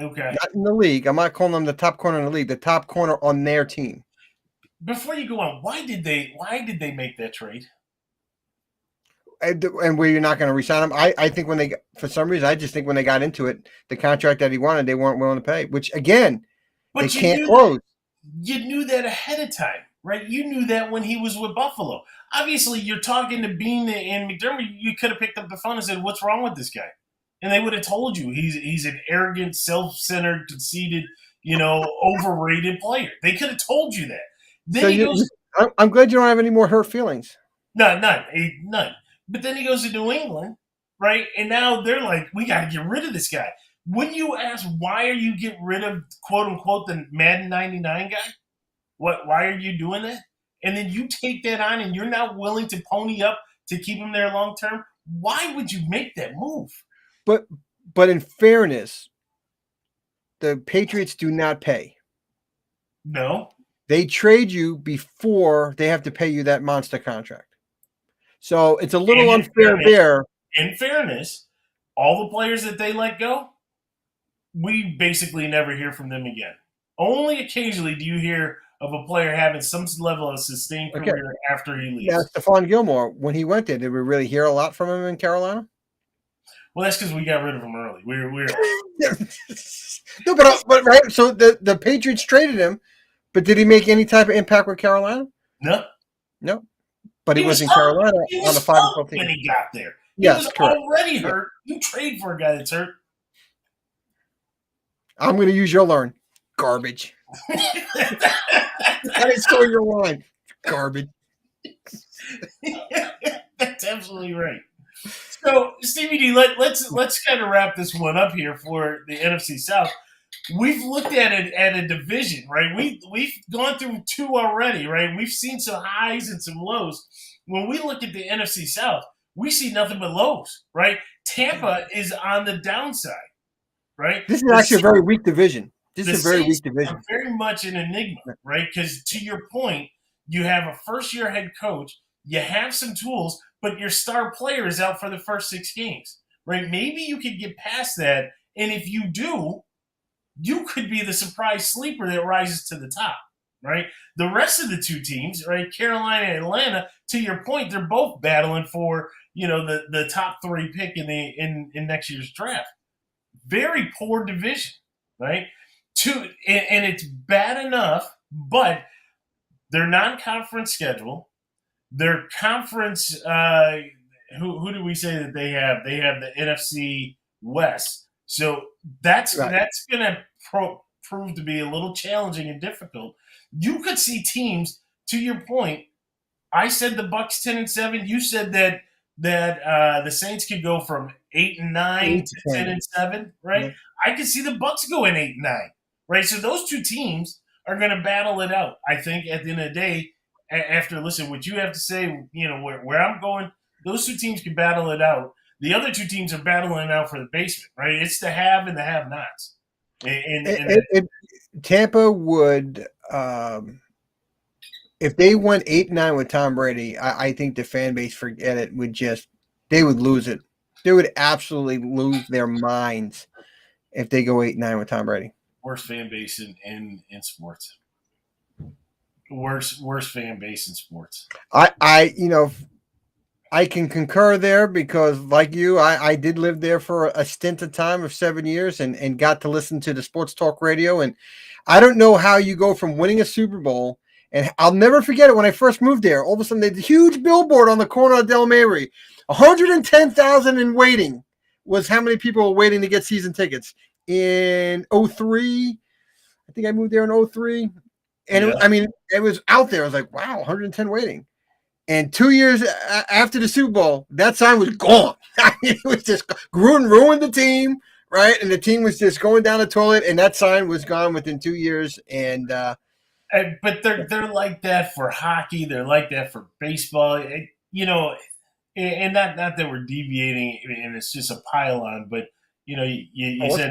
Okay. Not in the league. I'm not calling them the top corner in the league. The top corner on their team. Before you go on, why did they make that trade? And where you're not going to resign him. I think for some reason, I just think when they got into it, the contract that he wanted, they weren't willing to pay, which again, they But can't close. you knew that ahead of time, right? You knew that when he was with Buffalo. Obviously, you're talking to Bean and McDermott. You could have picked up the phone and said, "What's wrong with this guy?" And they would have told you he's an arrogant, self-centered, conceited, overrated player. They could have told you that. Then So he goes, I'm glad you don't have any more hurt feelings. none. But then he goes to New England, right? And now they're like, we got to get rid of this guy. Wouldn't you ask, why are you getting rid of, quote unquote, the Madden 99 guy? Why are you doing that? And then you take that on and you're not willing to pony up to keep him there long term. Why would you make that move? But in fairness, the Patriots do not pay. No. They trade you before they have to pay you that monster contract. So it's a little unfair there. In fairness, all the players that they let go, we basically never hear from them again. Only occasionally do you hear of a player having some level of sustained career after he leaves. Now, Stephon Gilmore, when he went there, did we really hear a lot from him in Carolina? Well, that's because we got rid of him early. We're no, but right. So the Patriots traded him, but did he make any type of impact with Carolina? No. But he was in Carolina on the 5-12 team when he got there. Yes, he was correct. already hurt. You trade for a guy that's hurt. I'm going to use your line. Garbage. That is so your line. Garbage. That's absolutely right. So, Stevie D, let's kind of wrap this one up here for the NFC South. We've looked at it at a division, right? We've gone through two already, right? We've seen some highs and some lows. When we look at the NFC South, we see nothing but lows, right? Tampa is on the downside, right? This is actually a very weak division. This is a very weak division. Very much an enigma, right? Because to your point, you have a first-year head coach, you have some tools, but your star player is out for the first 6 games, right? Maybe you could get past that, and if you do, you could be the surprise sleeper that rises to the top, right? The rest of the two teams, right, Carolina and Atlanta, to your point, they're both battling for, the top 3 pick in next year's draft. Very poor division, right? And it's bad enough, but their non-conference schedule, their conference, who do we say that they have? They have the NFC West. So that's going to prove to be a little challenging and difficult. You could see teams, to your point, I said the Bucs 10-7. You said that the Saints could go from 8-9 to 10-7, right? Yeah. I could see the Bucs going 8-9, right? So those two teams are going to battle it out. I think at the end of the day, after listen, what you have to say, where I'm going, those two teams can battle it out. The other two teams are battling out for the basement, right? It's the have and the have-nots. And Tampa would, if they went 8-9 with Tom Brady, I think the fan base, forget it, they would lose it. They would absolutely lose their minds if they go 8-9 with Tom Brady. Worst fan base in sports. Worst fan base in sports. I can concur there because, like you, I did live there for a stint of time of 7 years and got to listen to the sports talk radio. And I don't know how you go from winning a Super Bowl, and I'll never forget it when I first moved there. All of a sudden, there's a huge billboard on the corner of Del Mary. 110,000 in waiting was how many people were waiting to get season tickets. In 2003, I think I moved there in 2003. And it was out there. I was like, wow, 110 waiting. And 2 years after the Super Bowl, that sign was gone. It was just Gruden ruined the team, right? And the team was just going down the toilet, and that sign was gone within 2 years. But they're like that for hockey. They're like that for baseball. And not that we're deviating, and it's just a pile-on. But you said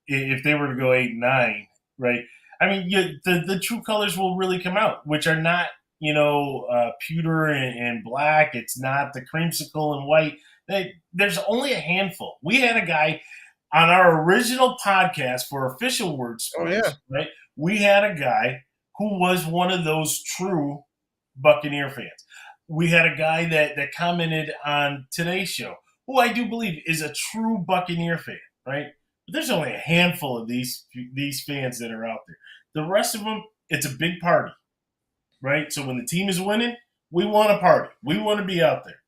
if they were to go 8-9, right? I mean, the true colors will really come out, which are not. Pewter and black. It's not the creamsicle and white. There's only a handful. We had a guy on our original podcast for Official Word Oh Sports, yeah. right? We had a guy who was one of those true Buccaneer fans. We had a guy that commented on today's show, who I do believe is a true Buccaneer fan, right? But there's only a handful of these fans that are out there. The rest of them, it's a big party, right? So when the team is winning, we want to party. We want to be out there.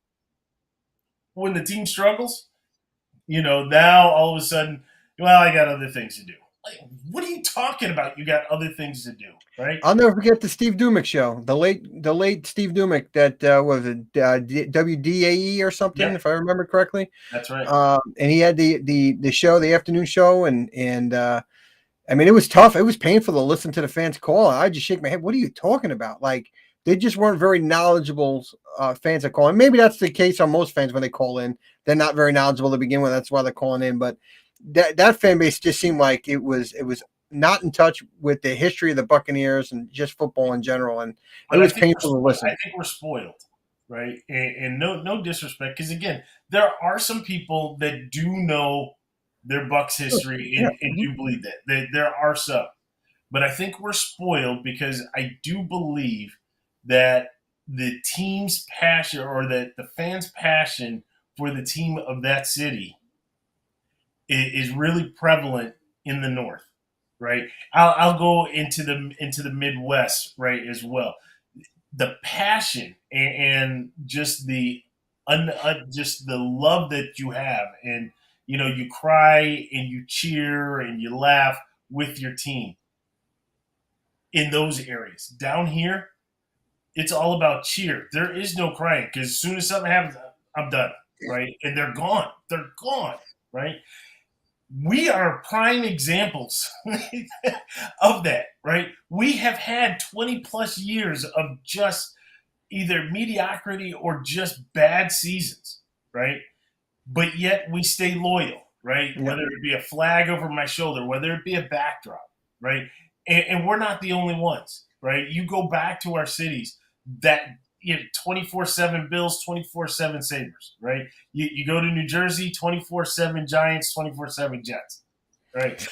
When the team struggles, now all of a sudden, well, I got other things to do. Like, what are you talking about? You got other things to do, right? I'll never forget the Steve Dumick show. The late Steve Dumick that was it WDAE or something, Yep. if I remember correctly. That's right. And he had the show, the afternoon show, and I mean, it was tough. It was painful to listen to the fans call. I just shake my head. What are you talking about? Like, they just weren't very knowledgeable fans that call in. Maybe that's the case on most fans when they call in. They're not very knowledgeable to begin with. That's why they're calling in. But that fan base just seemed like it was not in touch with the history of the Buccaneers and just football in general. And it was painful to listen. I think we're spoiled, right? And no disrespect, because again, there are some people that do know their Bucs history and do believe that. There are some. But I think we're spoiled because I do believe that the team's passion, or that the fans' passion for the team of that city is really prevalent in the North, right? I'll go into the Midwest, right, as well. The passion and just just the love that you have, and you cry and you cheer and you laugh with your team in those areas. Down here, it's all about cheer. There is no crying, because as soon as something happens, I'm done, right? And they're gone. They're gone, right? We are prime examples of that, right? We have had 20 plus years of just either mediocrity or just bad seasons, right? But yet we stay loyal, right? Yeah. Whether it be a flag over my shoulder, whether it be a backdrop, right? And we're not the only ones, right? You go back to our cities that 24/7 Bills, 24/7 Sabres, right? You go to New Jersey, 24/7 Giants, 24/7 Jets, right?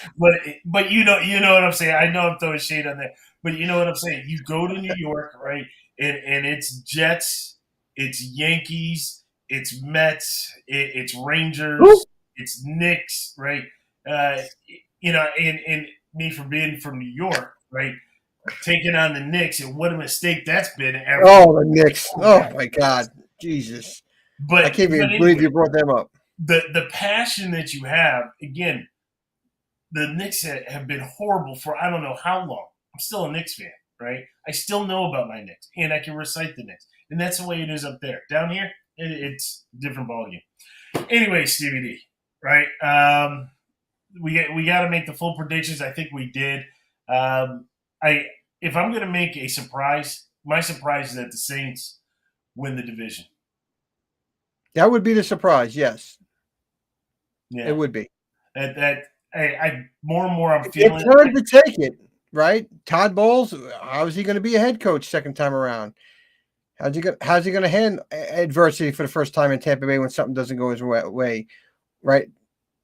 But you know what I'm saying. I know I'm throwing shade on that, but you know what I'm saying. You go to New York, right? And it's Jets, it's Yankees, it's Mets, it's Rangers, Woo! it's Knicks, right? And me for being from New York, right? Taking on the Knicks, and what a mistake that's been. Oh, the Knicks. Oh, my God. Jesus. But I can't even anyway, believe you brought them up. The passion that you have, again, the Knicks have been horrible for I don't know how long. I'm still a Knicks fan, right? I still know about my Knicks, and I can recite the Knicks. And that's the way it is up there. Down here, it's a different ballgame. Anyway, Stevie D, right? We got to make the full predictions. I think we did. If I'm going to make a surprise, my surprise is that the Saints win the division. That would be the surprise, yes. Yeah, it would be. I more and more I'm feeling. It's hard to take it, right? Todd Bowles, how is he going to be a head coach second time around? How's he going to handle adversity for the first time in Tampa Bay when something doesn't go his way, right?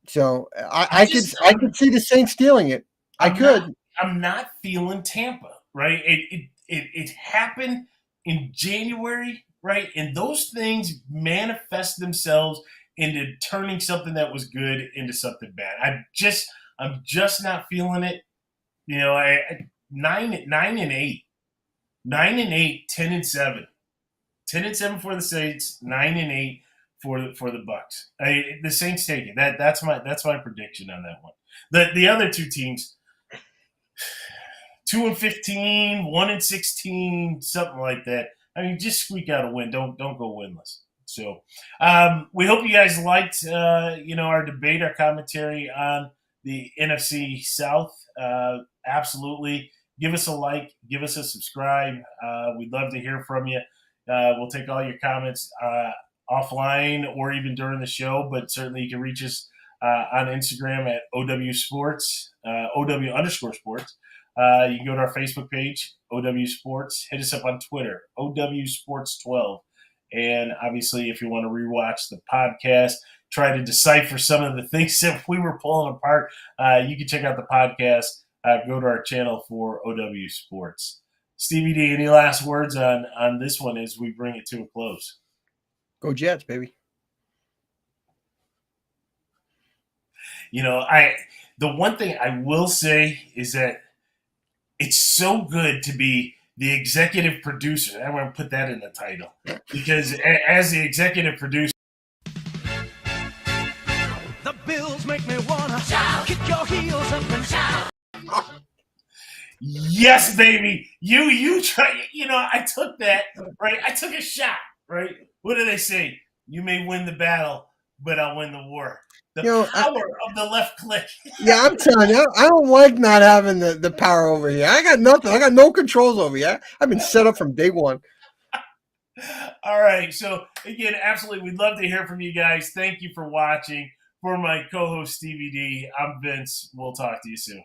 So I could see the Saints stealing it. I'm not feeling Tampa, right? It happened in January, right? And those things manifest themselves into turning something that was good into something bad. I'm just not feeling it. 9-8, 10-7, 10-7 for the Saints, 9-8 for the Bucks. The Saints take it. That's my prediction on that one. The other two teams, 2-15, 1-16, something like that. I mean, just squeak out a win. Don't go winless. So we hope you guys liked our debate, our commentary on the NFC South. Absolutely. Give us a like. Give us a subscribe. We'd love to hear from you. We'll take all your comments offline or even during the show, but certainly you can reach us on Instagram at OW Sports, OW_sports. You can go to our Facebook page, OW Sports. Hit us up on Twitter, OW Sports 12. And obviously, if you want to rewatch the podcast, try to decipher some of the things that we were pulling apart, you can check out the podcast. Go to our channel for OW Sports. Stevie D, any last words on this one as we bring it to a close? Go Jets, baby. The one thing I will say is that it's so good to be the executive producer. I'm going to put that in the title because as the executive producer, the Bills make me wanna shout, kick your heels up and shout. Yes, baby. You try. I took that, right? I took a shot, right? What do they say? You may win the battle, but I'll win the war. The power of the left click. Yeah, I'm telling you, I don't like not having the power over here. I got nothing. I got no controls over here. I've been set up from day one. All right. So, again, absolutely, we'd love to hear from you guys. Thank you for watching. For my co-host, Stevie D, I'm Vince. We'll talk to you soon.